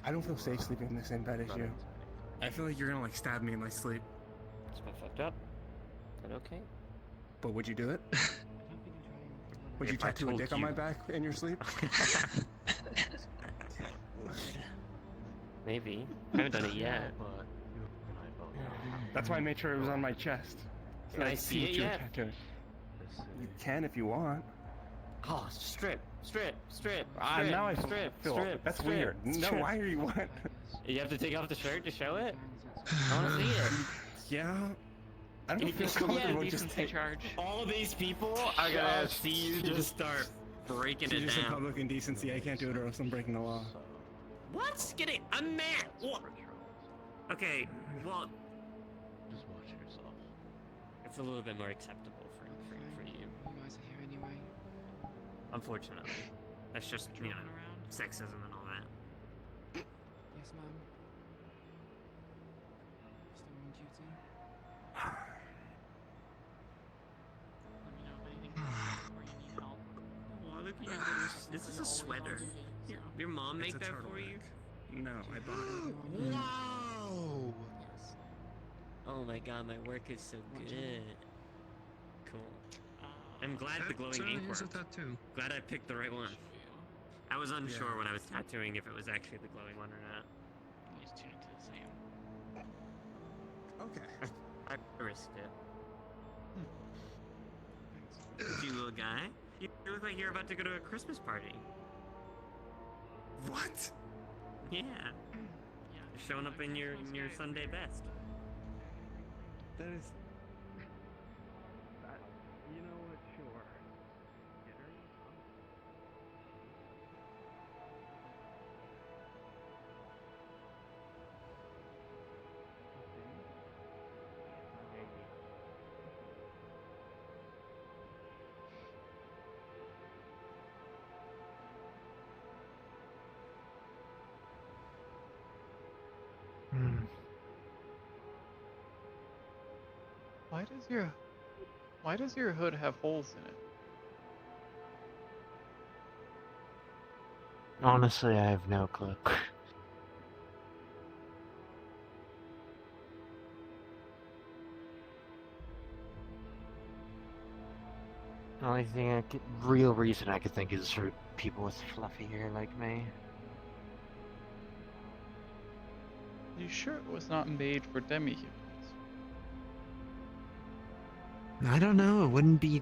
I don't feel safe sleeping in the same bed as you. I feel like you're gonna like stab me in my sleep. It's been fucked up. But okay. But would you do it? Would you If I tattoo a told dick on you. my back in your sleep? Maybe. I haven't done it yet. That's why I made sure it was on my chest. So Can I could see what it you were yet? tattooing. You can if you want. Oh, strip. Now I strip. That's weird. No, why are you what? You have to take off the shirt to show it? I want to see it. Yeah. I don't feel Yeah, comfortable just decency take. charge. All these people are gonna see you just start breaking it Just in down. public indecency. I can't do it or else I'm breaking the law. What's getting a man? What? Okay, well, Just watch yourself. it's a little bit more acceptable for you. You guys are here anyway. Unfortunately, that's just you know Drone around. sexism and all that. Yes, ma'am. Still on duty. Let me know if anything comes up or you need help. Oh, look at Yeah, this is a always sweater. on duty, so. Your mom It's make a that for you? turtleneck. No, I bought it. Wow! Yes. Oh my god, my work is so good. Cool. Uh, I'm glad the glowing ink worked. tattoo. Glad I picked the right one. I was unsure when I was tattooing if it was actually the glowing one or not. These two to the same. Okay. I risked it. Look at you, little guy. You look like you're about to go to a Christmas party. What? Yeah. Yeah. You're showing up in your Sunday best. That is. You know what? Sure. Why does your hood have holes in it? Honestly, I have no clue. The only real reason I could think is for people with fluffy hair like me. You sure it was not made for demi-humans? I don't know. It wouldn't be,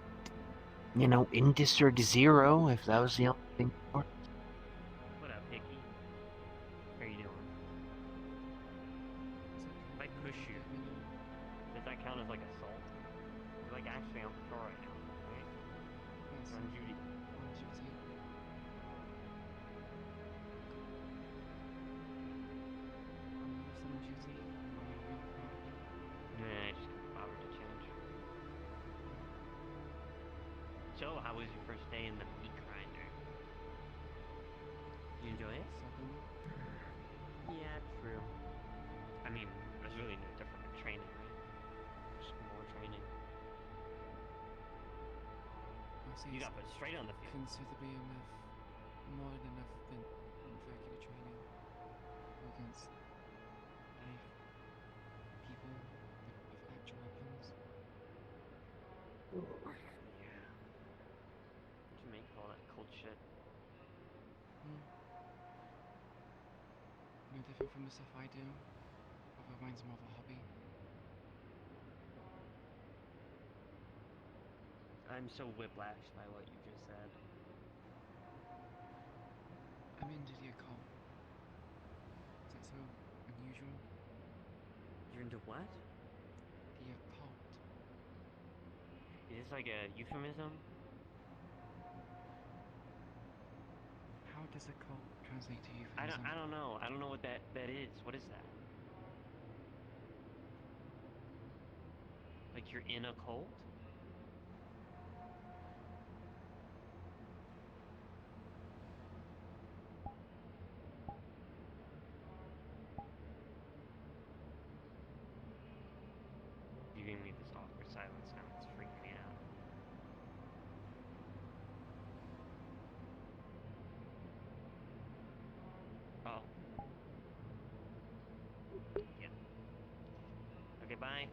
you know, Indistrict Zero if that was the only thing. What up, Hickey? How you doing? If I push you, does that count as like assault? You're like actually on patrol right now, right? You're on duty. Nah, I just got power to change. So, how was your first day in the meat grinder? You enjoy it? Yeah, true. I mean, there's really no different than training, right? Just more training. You got put straight on the field. Considerably enough, more than enough than regular training against live people with actual weapons. Yeah. What'd you make of all that cold shit? No different from the stuff I do, although mine's more of a hobby. I'm so whiplashed by what you just said. I'm into the occult. Is that so unusual? You're into what? The occult. Is this like a euphemism? How does occult translate to euphemism? I don't know. I don't know what that is. What is that? Like you're in a cult? You giving me this awkward silence now. It's freaking me out. Oh. Yeah. Okay, bye.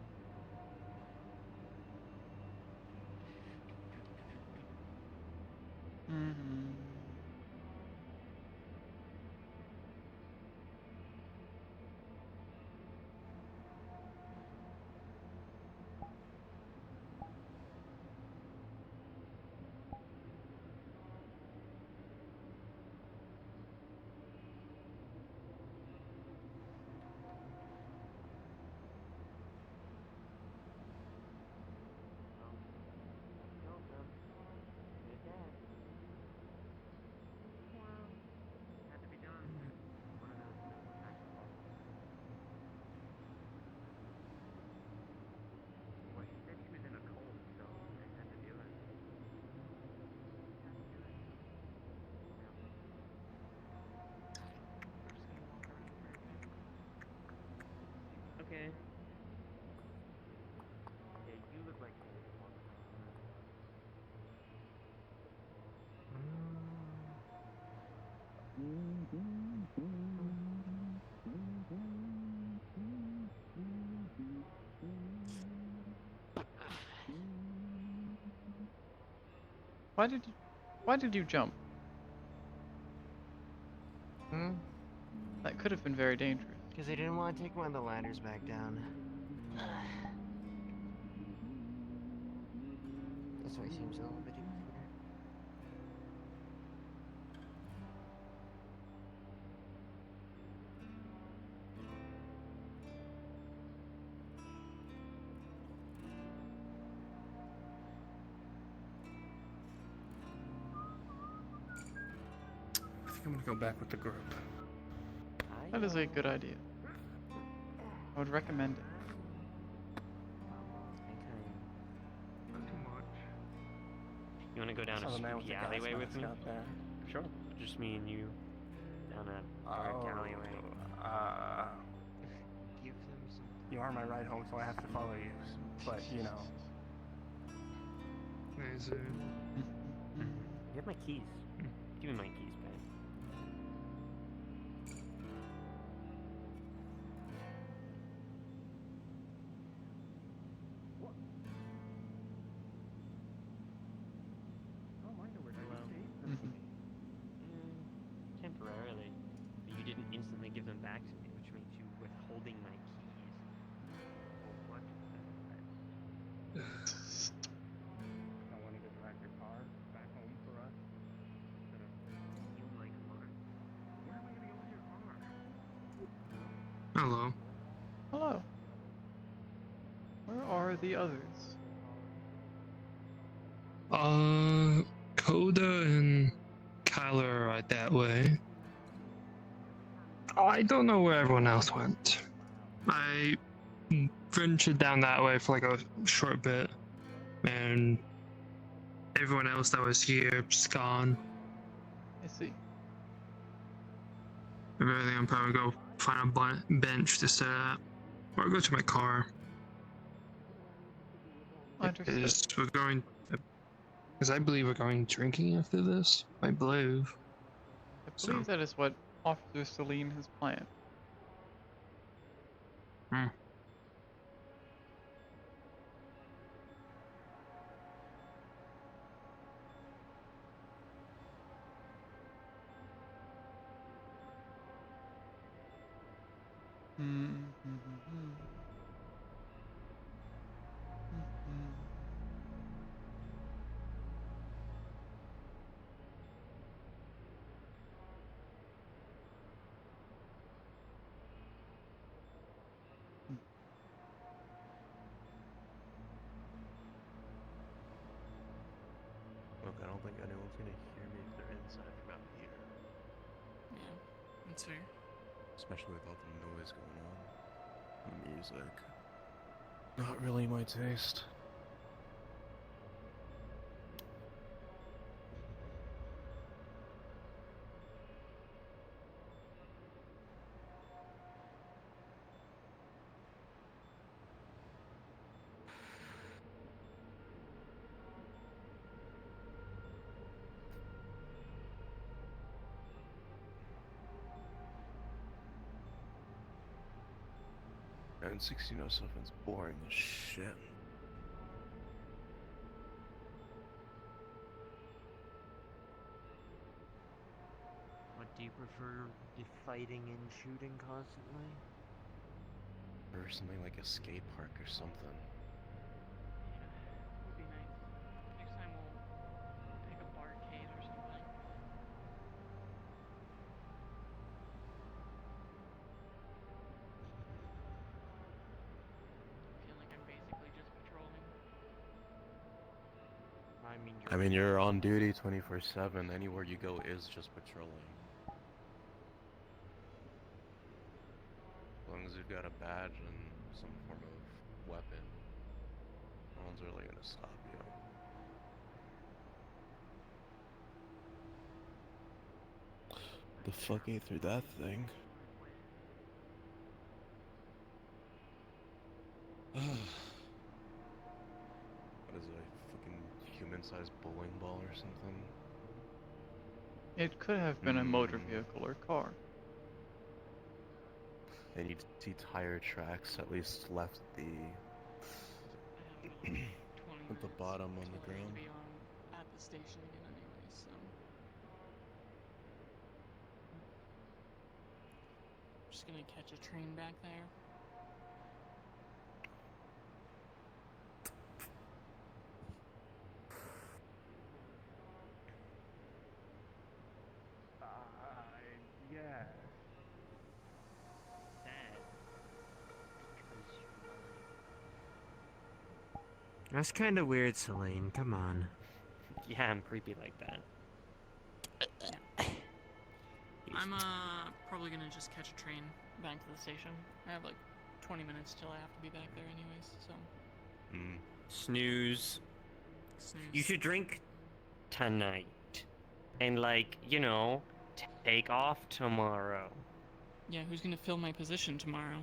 Mm-hmm. Killed them. They're dead. Well, had to be done. One of those simple sacrifices. Well, she said she was in a cult, so I had to do it. Had to do it. Yep. We're just gonna walk around for a bit. Okay. Yeah, you look like you need to walk around for a bit. Why did you jump? Hmm? That could have been very dangerous. Because I didn't want to take one of the ladders back down. This way seems a little bit easier. I think I'm gonna go back with the group. That is a good idea. I would recommend it. Not too much. You wanna go down Saw a the man with spooky the gas alleyway with mask me? out there. Sure. Just me and you down a dark alleyway. Give them some. You are my ride home, so I have to follow you. But, you know. There's You have my keys. Give me my keys back. I wanted to drive your car back home for us. Instead of you, like, come on. Where am I gonna go with your car? Hello. Hello. Where are the others? Coda and Kyler are right that way. I don't know where everyone else went. I ventured down that way for like a short bit, and everyone else that was here is gone. I see. If anything, I'm probably go find a bench to sit at, or go to my car. Understood. We're going, because I believe we're going drinking after this. I believe. I believe that is what Officer Celine has planned. Hmm. Look, I don't think anyone's gonna hear me if they're inside from out here. Yeah, that's fair. Especially with all the noise going on. The music. Not really my taste. And 1607's boring as shit. What do you prefer, fighting and shooting constantly? Or something like a skate park or something. Yeah, would be nice. Next time we'll pick a barcade or something. I feel like I'm basically just patrolling. I mean, you're on duty 24/7. Anywhere you go is just patrolling. As long as you've got a badge and some form of weapon, no one's really gonna stop you. The fuck ate through that thing? What is it, a fucking human-sized bowling ball or something? It could have been a motor vehicle or car. They need to see tire tracks at least left at the bottom on the ground. Be on at the station again anyway, so just gonna catch a train back there. Yeah. That's kind of weird, Celine. Come on. Yeah, I'm creepy like that. I'm probably gonna just catch a train back to the station. I have like 20 minutes till I have to be back there anyways, so. Snooze. Snooze. You should drink tonight. And like, you know, take off tomorrow. Yeah, who's gonna fill my position tomorrow?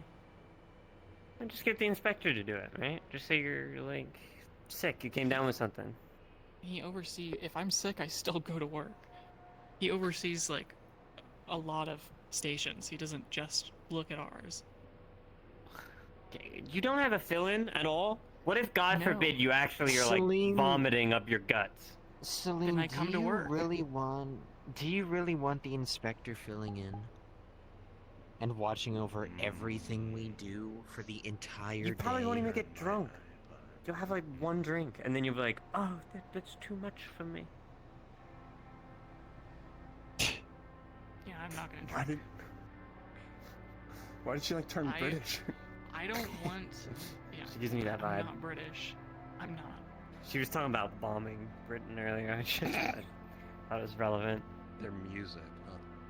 And just get the inspector to do it, right? Just say you're like sick, you came down with something. He oversees, if I'm sick, I still go to work. He oversees like a lot of stations. He doesn't just look at ours. Okay, you don't have a fill-in at all? What if, God No. forbid, you actually are like Celine- vomiting up your guts? Celine, Then I come to work. Do you really want the inspector filling in? And watching over everything we do for the entire day? You probably won't even get drunk. you'll have like one drink, and then you'll be like, oh, that's too much for me. Yeah, I'm not gonna drink. Why did she like turn British? I don't want. Yeah. She gives me that vibe. I'm not British. I'm not. She was talking about bombing Britain earlier. I thought it was relevant. Their music,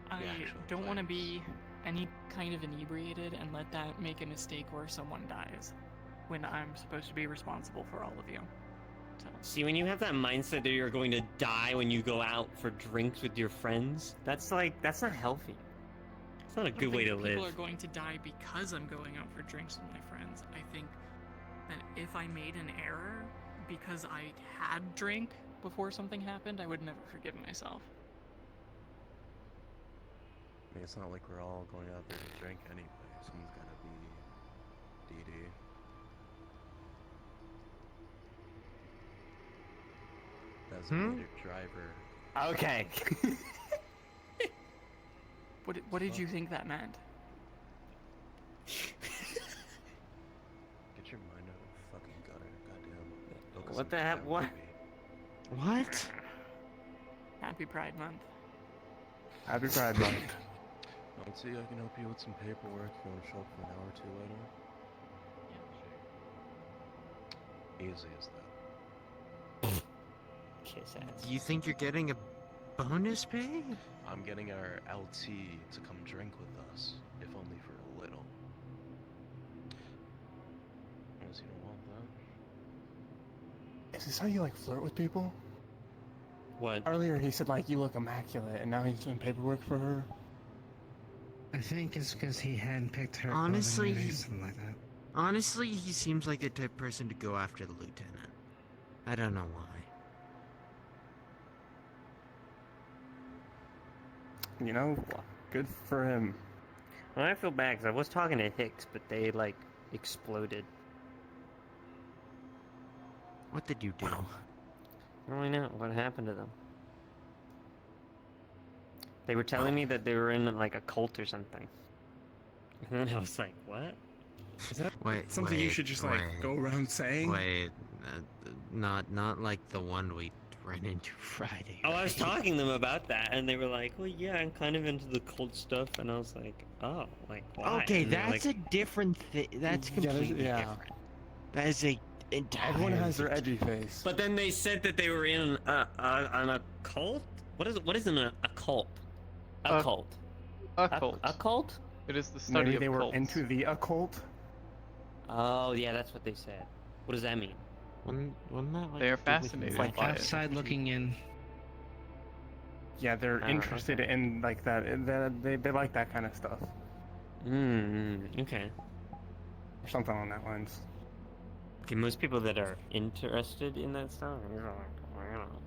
not the I actual don't want to players. be any kind of inebriated and let that make a mistake where someone dies when I'm supposed to be responsible for all of you. So. See, when you have that mindset that you're going to die when you go out for drinks with your friends, that's not healthy. It's not a good way to live. People are going to die because I'm going out for drinks with my friends. I think that if I made an error because I had drink before something happened, I would never forgive myself. I mean, it's not like we're all going out there to drink anyway. Someone's gotta be DD. Designated driver. Okay. What did you think that meant? Get your mind out of the fucking gutter, goddamn. Focus What on the heck? town, What? baby. What? Happy Pride Month. Happy Pride Month. I'll see, I can help you with some paperwork. You want to show up for an hour or two later? Easy as that. Kiss ass. Do you think you're getting a bonus pay? I'm getting our LT to come drink with us, if only for a little. Unless you don't want that. Is this how you like flirt with people? What? Earlier he said like you look immaculate, and now he's doing paperwork for her. I think it's because he handpicked her. Honestly, clothing or he- something like that. Honestly, he seems like the type of person to go after the lieutenant. I don't know why. You know, good for him. Well, I feel bad because I was talking to Hicks, but they like exploded. What did you do? I don't really know what happened to them. They were telling me that they were in like a cult or something. And then I was like, what? Is that Wait, something you wait, should just like wait. go around saying? Wait, not like the one we ran into Friday. Oh, I was right? talking to them about that, and they were like, well, yeah, I'm kind of into the cult stuff. And I was like, oh, like, why? Okay, And they're that's like, a different thing. That's Yeah, there's- completely yeah. different. That is a entirely Everyone has their edgy face. But then they said that they were in an occult? What is an occult? A- Occult. Occult. Occult? It is the study Maybe of they were cults. into the occult. Oh, yeah, that's what they said. What does that mean? Wouldn't that like They are do with fascinated Like by it. outside looking in. Yeah, they're Oh, interested okay. in like that. They like that kind of stuff, Okay. or something along that lines. Okay, most people that are interested in that stuff are like, I don't know.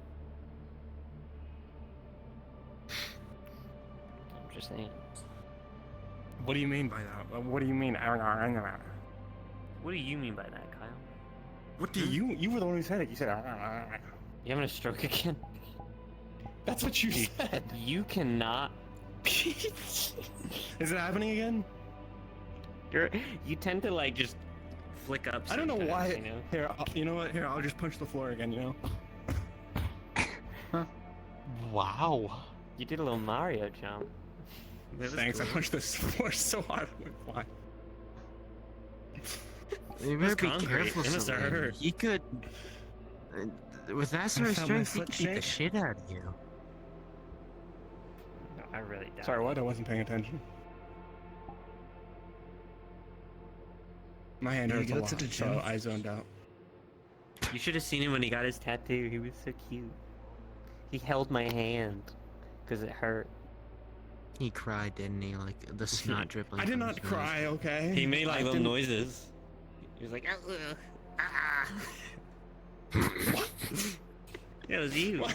I'm just saying. What do you mean by that? What do you mean? What do you mean by that, Kyle? What do you were the one who said it. You said. You having a stroke again? That's what you said. You cannot. Is it happening again? You tend to like just flick up. I don't know sometimes, why. You know? Here, you know what? Here, I'll just punch the floor again. You know. Wow. You did a little Mario jump. That was Thanks. I cool. punched this floor so hard. Why? You was better be concrete. careful. It must have Celine. hurt. He could. With that sort of felt my strength, he foot could beat the shake. shit out of you. No, I really doubt. Sorry, what? I wasn't paying attention. My hand You hurts a go lot, to the so gym? I zoned out. You should have seen him when he got his tattoo. He was so cute. He held my hand because it hurt. He cried, didn't he? Like the snot dripping. I did from not his nose. cry. Okay. He made like I little didn't- noises. He was like, ah. Yeah, it was you. What?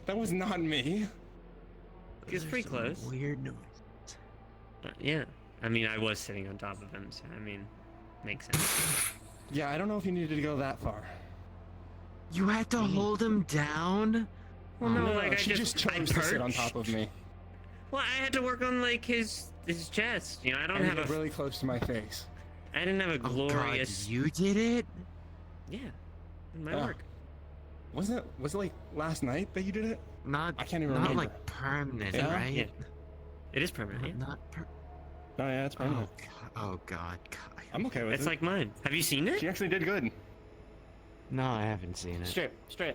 That was not me. He was Those are pretty some close. Weird noise. Yeah. I mean, I was sitting on top of him, so I mean, makes sense. Yeah, I don't know if you needed to go that far. You had to hold him down. Well, no, like I she just I chose to sit on perched. top of me. Well, I had to work on like his chest. You know, I don't And have you got a. really close to my face. I didn't have a Oh glorious. God, you did it. Yeah, in my Ah. work. Was it like last night that you did it? Not, I can't even not remember. like permanent, Yeah? right? Yeah. It is permanent. Yeah. Not Oh yeah, it's permanent. Oh god, Kyle. I'm okay with It's it. like mine. Have you seen it? She actually did good. No, I haven't seen it. Strip. Okay.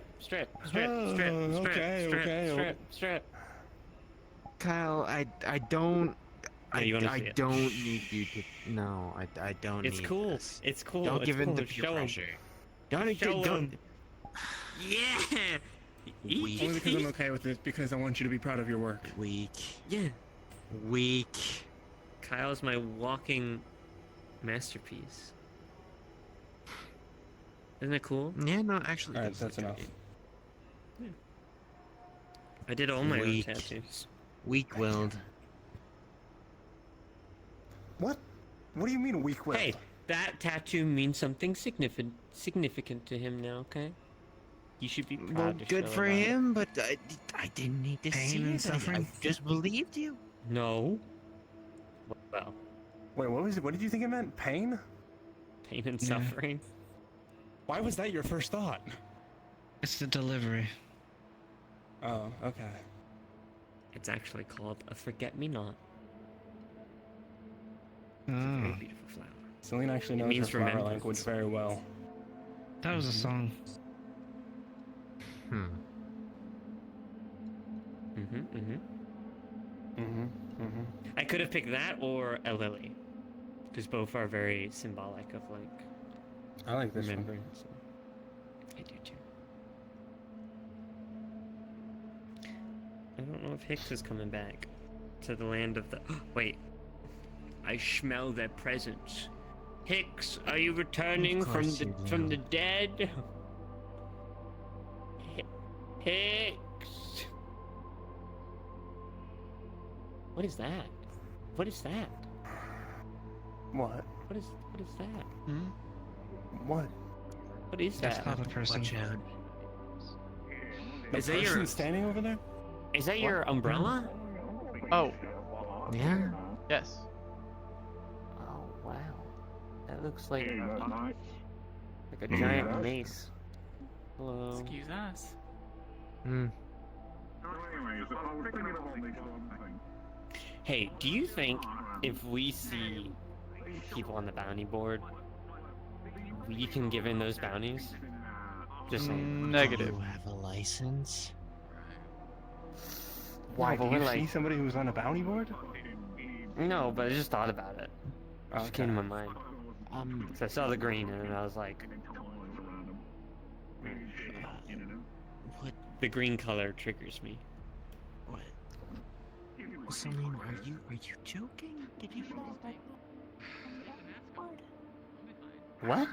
Kyle, I don't. No, you wanna I see it. don't need you to. No, I don't It's need cool. this. It's cool. Don't it's give in cool. to peer Show 'em. pressure. Don't. Show Don't. 'em. Yeah. Only because I'm okay with it because I want you to be proud of your work. Weak. Yeah. Weak. Kyle's my walking masterpiece. Isn't that cool? Yeah, no, actually. All right, that's enough. I did all my own Weak. tattoos. Weak-willed. What? What do you mean weak-willed? Hey, that tattoo means something significant to him now. Okay. You should be proud Well, to good show for about it. him, but I didn't need to Pain see and it. suffering? I just believed you. No. Well, Wait, what was it? What did you think it meant? Pain? pain and Yeah. suffering. Why was that your first thought? It's the delivery. Oh, okay. It's actually called a forget-me-not. Oh, Very beautiful flower. Celine actually It knows her means flower remembrance. language very well. that was a song. Mm-hmm. I could have picked that or a lily, because both are very symbolic of like I like this one. remembrance. I do too. I don't know if Hicks is coming back to the land of the. Wait, I smell their presence. Hicks, are you returning from course the you do. from the dead? Hicks. What is that? What is that? What? What is that? Hmm? What? What is That's that? not a person. Watch out. The Is that person your- standing over there? Is that your umbrella? Oh, Yeah. yes. Oh wow, that looks like a giant mace. Hello. Excuse us. Hmm. Hey, do you think if we see people on the bounty board, we can give in those bounties? Just saying. Negative. You have a license? Why? No, but Do you we're see like- somebody who's on a bounty board? No, but I just thought about it. It just came to my mind. So I saw the green and I was like, What? the green color triggers me. What? Celine, are you joking? Did you know that? What?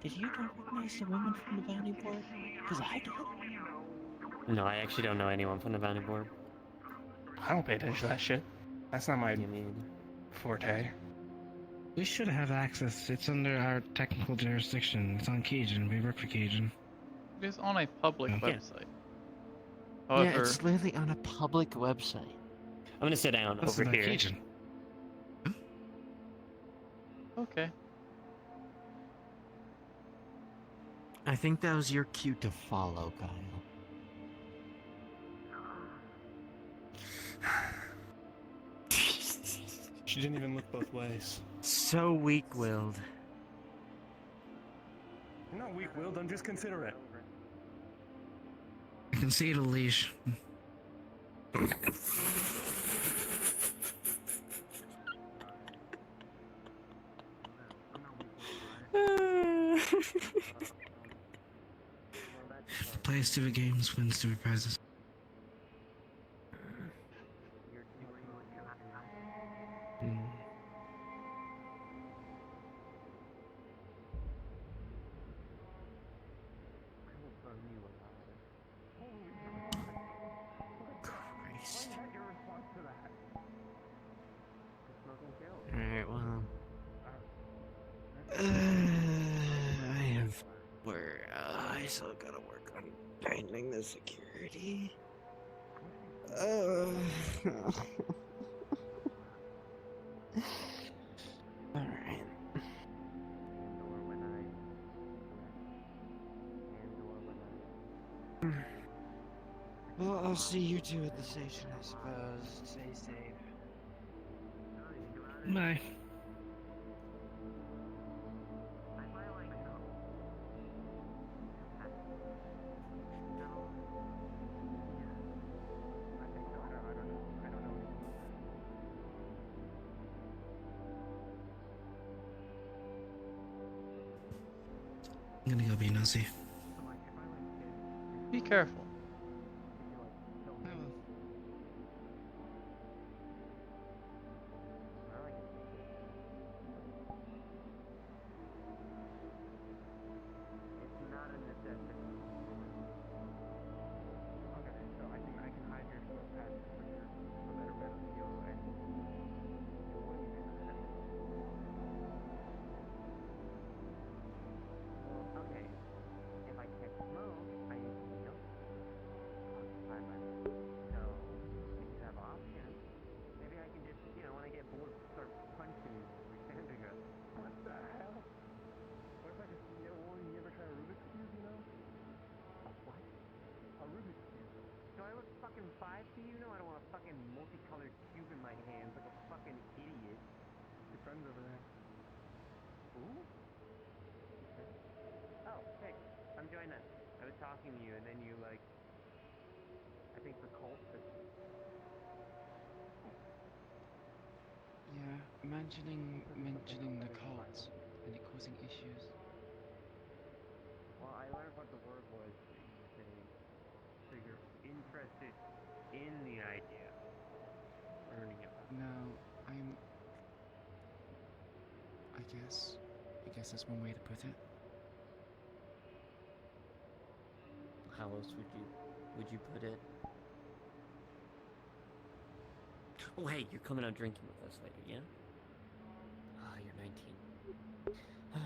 Did you recognize the woman from the bounty board? Because I did. No, I actually don't know anyone from the bounty board. I don't pay attention to that shit. That's not my I mean, forte. We should have access. It's under our technical jurisdiction. It's on Cajun. We work for Cajun. It is on a public Yeah. website. Yeah, However, it's literally on a public website. I'm gonna sit down This over is on here. Cajun. okay. I think that was your cue to follow, Kyle. She didn't even look both ways. So weak-willed. You're not weak-willed, I'm just considerate. I can see the leash. Plays stupid games, wins stupid prizes. Christ. Alright, well. I have. I still gotta work on tightening the security. Alright. Well, I'll see you two at the station, I suppose. Stay safe. Bye. I'm gonna go be nosy. Be careful. I will. It's not a necessity. Okay, so I can hide your slow path for better video and what do you mean by that? Well, okay. If I catch smoke, I usually don't occupy my so if you have options, maybe I can just, when I get bored, start punching you while we're standing together. What the hell? What if I just, you ever try a Rubik's Cube, A what? A Rubik's Cube. Do I look fucking 5 to you? No, I don't want a fucking multicolored cube in my hands like a fucking idiot. Your friend's over there. Who? Okay. Oh, hey, I'm joining us. I was talking to you and then you I think the cult said Yeah, mentioning the cult and it causing issues. Well, I learned what the word was that you were saying. So you're interested in the idea of learning about it. No, I guess that's one way to put it. How else would you put it? Oh, hey, you're coming out drinking with us later, yeah? Ah, you're 19. I'll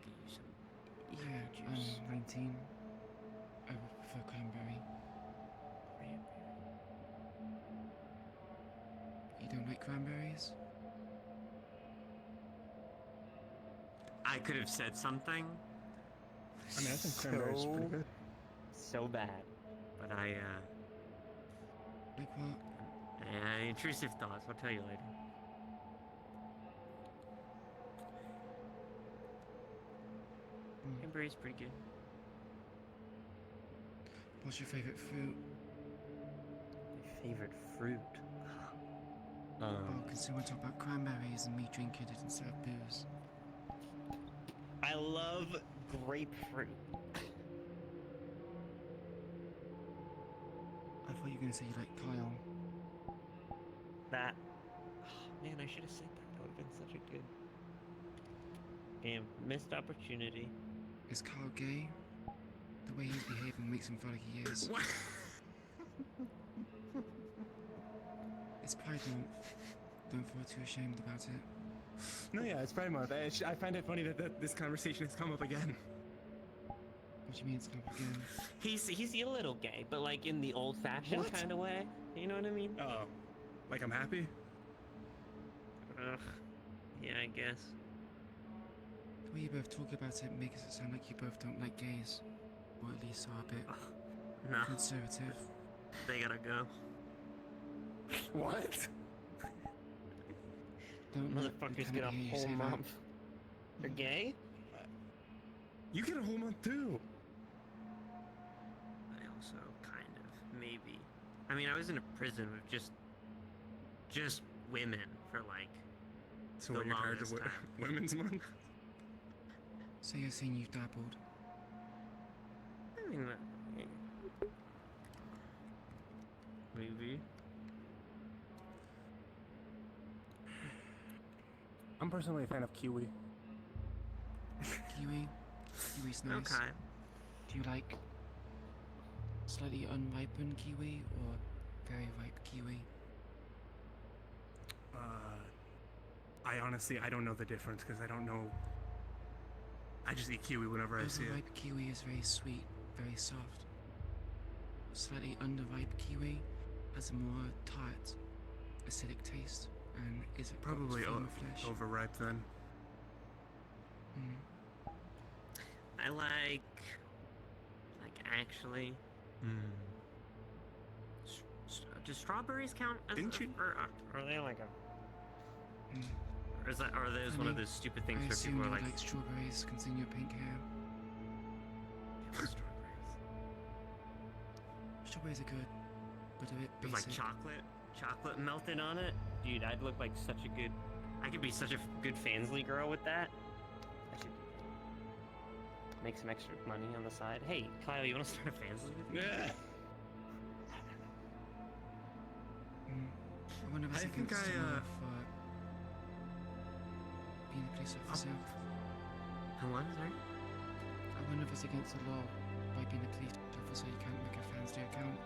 get you some Yeah, juice. 19. I would prefer cranberry. Cranberry. You don't like cranberries? I could have said something. I mean, I think cranberry's pretty good. So bad. But Like what? intrusive thoughts. I'll tell you later. Cranberry's pretty good. What's your favorite fruit? My favorite fruit. Well, because we want to talk about cranberries and me drinking it instead of booze. I love grapefruit. I thought you were gonna say you like Kyle. That. Oh, man, I should have said that. That would have been such a good. Damn, missed opportunity. Is Kyle gay? The way he's behaving makes him feel like he is. What? It's Pride Month. Don't feel too ashamed about it. No, yeah, it's Pride Month. I find it funny that this conversation has come up again. What do you mean it's come up again? He's a little gay, but like in the old-fashioned kind of way. You know what I mean? Oh, like I'm happy? Ugh. Yeah, I guess. The way you both talk about it makes it sound like you both don't like gays. Or at least are a bit No, conservative. they gotta go. What? Don't Motherfuckers get a whole month. They're gay? You get a whole month too. I also kind of, maybe. I mean, I was in a prison with just women for like So the what, you're tired of longest time. Women's Month? So you're saying you've dabbled? I mean, maybe. I'm personally a fan of kiwi. Kiwi? Kiwi's nice. Okay. Do you like slightly unripened kiwi or very ripe kiwi? I honestly, I don't know the difference because I don't know. I just eat kiwi whenever I see it. Overripe kiwi is very sweet, very soft. Slightly underripe kiwi has a more tart, acidic taste, and is it Probably flesh? overripe then. Mm. I like actually Do strawberries count as Didn't you? Or are they like a... Mm. Or is that, are those one of those stupid things I where assume people are you like... like strawberries, can see your pink hair. strawberries. Strawberries are good, but a bit With basic. like chocolate melted on it? Dude, I'd look like such a good... I could be such a good Fansly girl with that. I should make some extra money on the side. Hey, Kyle, you want to start a Fansly with me? Yeah. I wonder if it's I think against I, the law for being a police officer. What? Sorry? I wonder if it's against the law by being a police officer you can't make a Fansly account.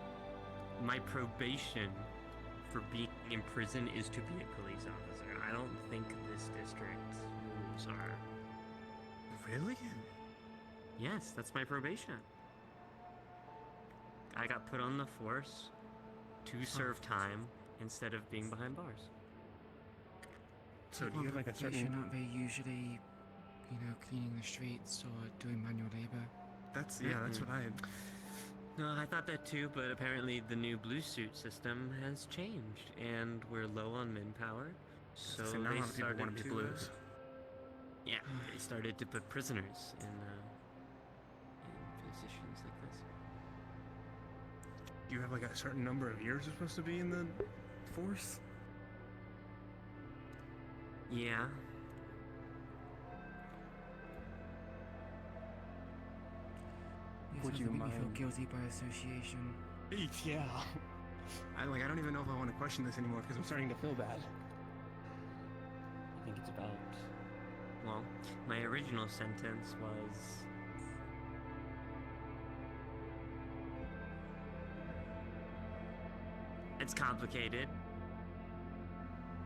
My probation for being in prison is to be a police officer. I don't think this district's rules are... Really? Yes, that's my probation. I got put on the force to serve time instead of being behind bars. So do you have like a Probation, certain... aren't they usually, you know, cleaning the streets or doing manual labor? That's, yeah, that's what I... No, I thought that too, but apparently the new blue suit system has changed, and we're low on manpower, so So now a they lot of people started wanna be to... blues. Yeah, they started to put prisoners in positions like this. Do you have like a certain number of years you're supposed to be in the force? Yeah. Would you make me feel mind? guilty by association? Yeah. I don't even know if I want to question this anymore because I'm starting to feel bad. I think it's about... Well, my original sentence was... It's complicated.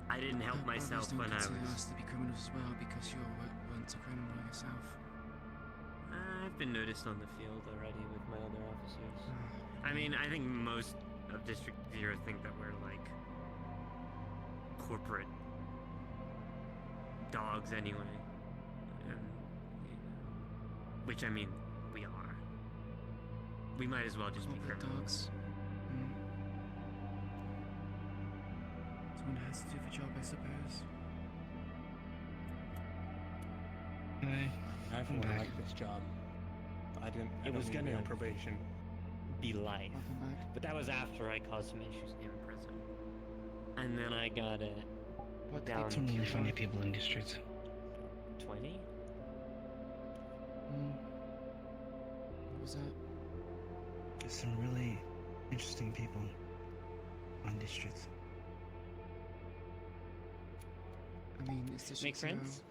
I didn't help myself when I was... us to be criminals as well because you weren't a criminal yourself. I've been noticed on the field already with my other officers. I mean, I think most of District 0 think that we're like corporate dogs anyway. And, you know, which I mean, we are. We might as well just be Corporate criminals. dogs. Someone has to do the job, I suppose. I for one like this job. I didn't. It was gonna be gonna on probation. Be life. But that was after I caused some issues in prison. And then I got it down Too many to funny people in districts. 20? What was that? There's some really interesting people on districts. I mean, it's just Make friends?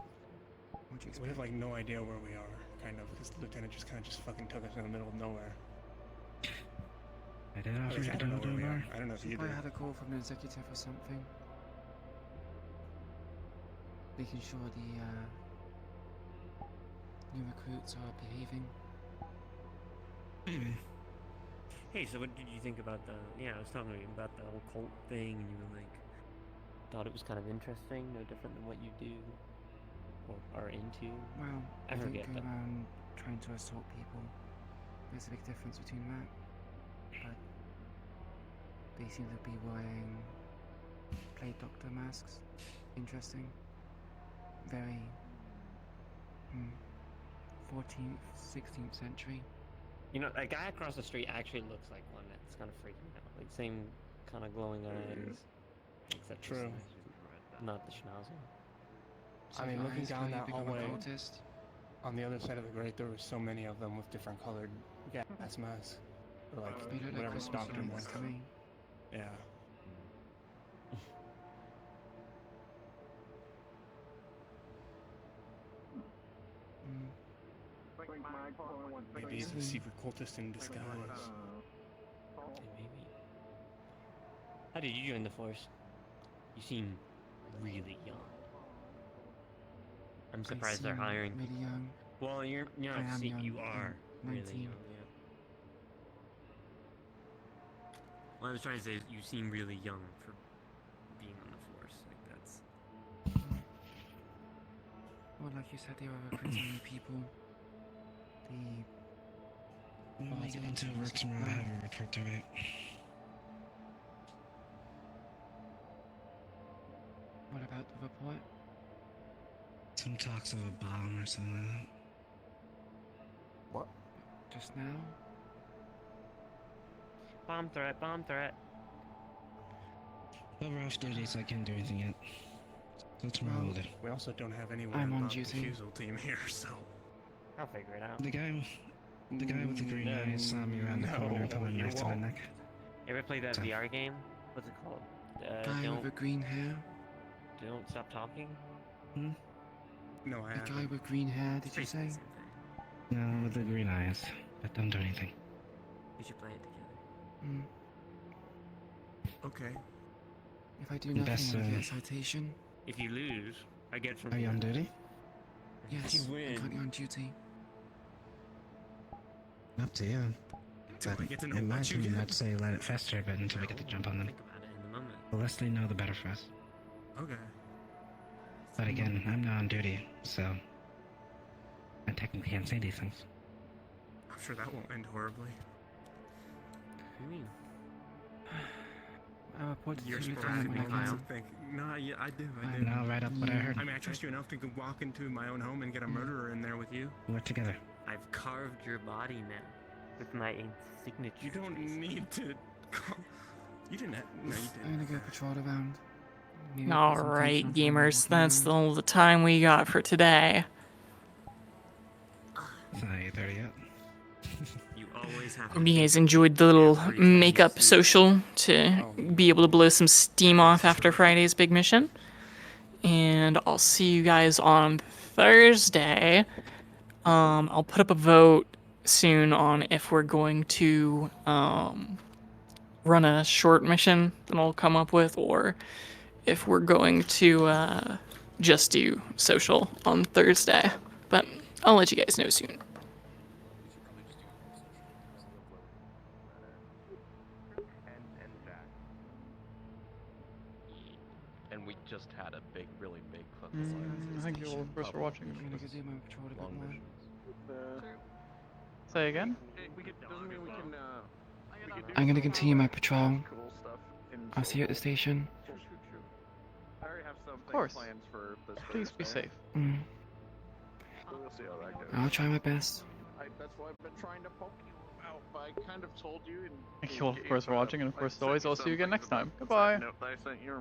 What do you We expect? have like no idea where we are, kind of, because the lieutenant just kind of fucking took us in the middle of nowhere. I don't know At if least I I don't don't know know where we where are. I don't know if you I do. had a call from an executive or something. Making sure the new recruits are behaving. Maybe. Hey, so what did you think about the... Yeah, I was talking to you about the whole cult thing, and you were like... Thought it was kind of interesting, no different than what you do. Or are into. Well, I I don't forget go them. around trying to assault people. There's a big difference between that. But they seem to be wearing plague doctor masks. Interesting. Very 14th, 16th century. You know, a guy across the street actually looks like one that's kind of freaking out. Like, same kind of glowing eyes. Except for True. not the schnauzer. So I mean, your looking eyes down clearly that become a hallway, cultist. on the other side of the grate, there were so many of them with different colored gas masks. Or like They look like whatever Christmas doctor ornaments wants. to me. Yeah. Maybe he's a secret cultist in disguise. Maybe. How did you join the force? You seem really young. I'm surprised they're seem hiring. really young. Well, you're I not. am young, You are I'm really 19. young. Yeah. What I was trying to say is you seem really young for being on the force. Like that's. Well, like you said, they were recruiting new people. When we go into work tomorrow, I have a report to write. What about the report? Some talks of a bomb or something like that. What? Just now? Bomb threat, bomb threat. But we're off duty, so I can't do anything yet. So tomorrow we'll do. We also don't have anyone I'm on on the duty. refusal team here, so. I'll figure it out. The guy with the green eyes saw me around the corner and put a knife to my neck. Ever play that So- VR game? What's it called? Guy don't, with the green hair? don't stop talking? Hmm? No, I The haven't. guy with green hair, did you say? No, with the green eyes. But don't do anything. We should play it together. Hmm. Okay. If I do The nothing, best, I get a citation. If you lose, I get from Are you on duty? Yes, you I'm win. currently on duty. Up to you. Until I get to know In my what you opinion, get. I'd say let it fester a bit until we get the jump on them. Think about it in the moment. The less they know, the better for us. Okay. But again, I'm not on duty, so I technically can't say these things. I'm sure that won't end horribly. What do you mean? I reported You're to you supposed to when be I the got one home. to think. No, yeah, I do. And I'll write up what I heard. I mean, I trust you enough to walk into my own home and get a murderer in there with you. We're together. I've carved your body now with my signature. You don't need to. You didn't. No, you I'm gonna didn't. go patrol around. Maybe All put some right, tension on gamers, someone that's walking all the time we got for today. It's not 8:30 yet. You always have Hope you guys enjoyed the little makeup social to be able to blow some steam off after Friday's big mission. And I'll see you guys on Thursday. I'll put up a vote soon on if we're going to run a short mission that I'll come up with, or if we're going to just do social on Thursday. But I'll let you guys know soon. And Jack. And we just had a really big Thank you all, of course, for watching. I'm gonna go do my patrol a bit more. Say again? I'm gonna continue my patrol. I'll see you at the station. Of course. Please be safe. Mm. We'll see how that goes. I'll try my best. That's why I've been trying to poke you about, but I kind of told you. Thank you all, of course, for watching, and of course, as always, I'll see you again next time. Goodbye. Note that I sent you.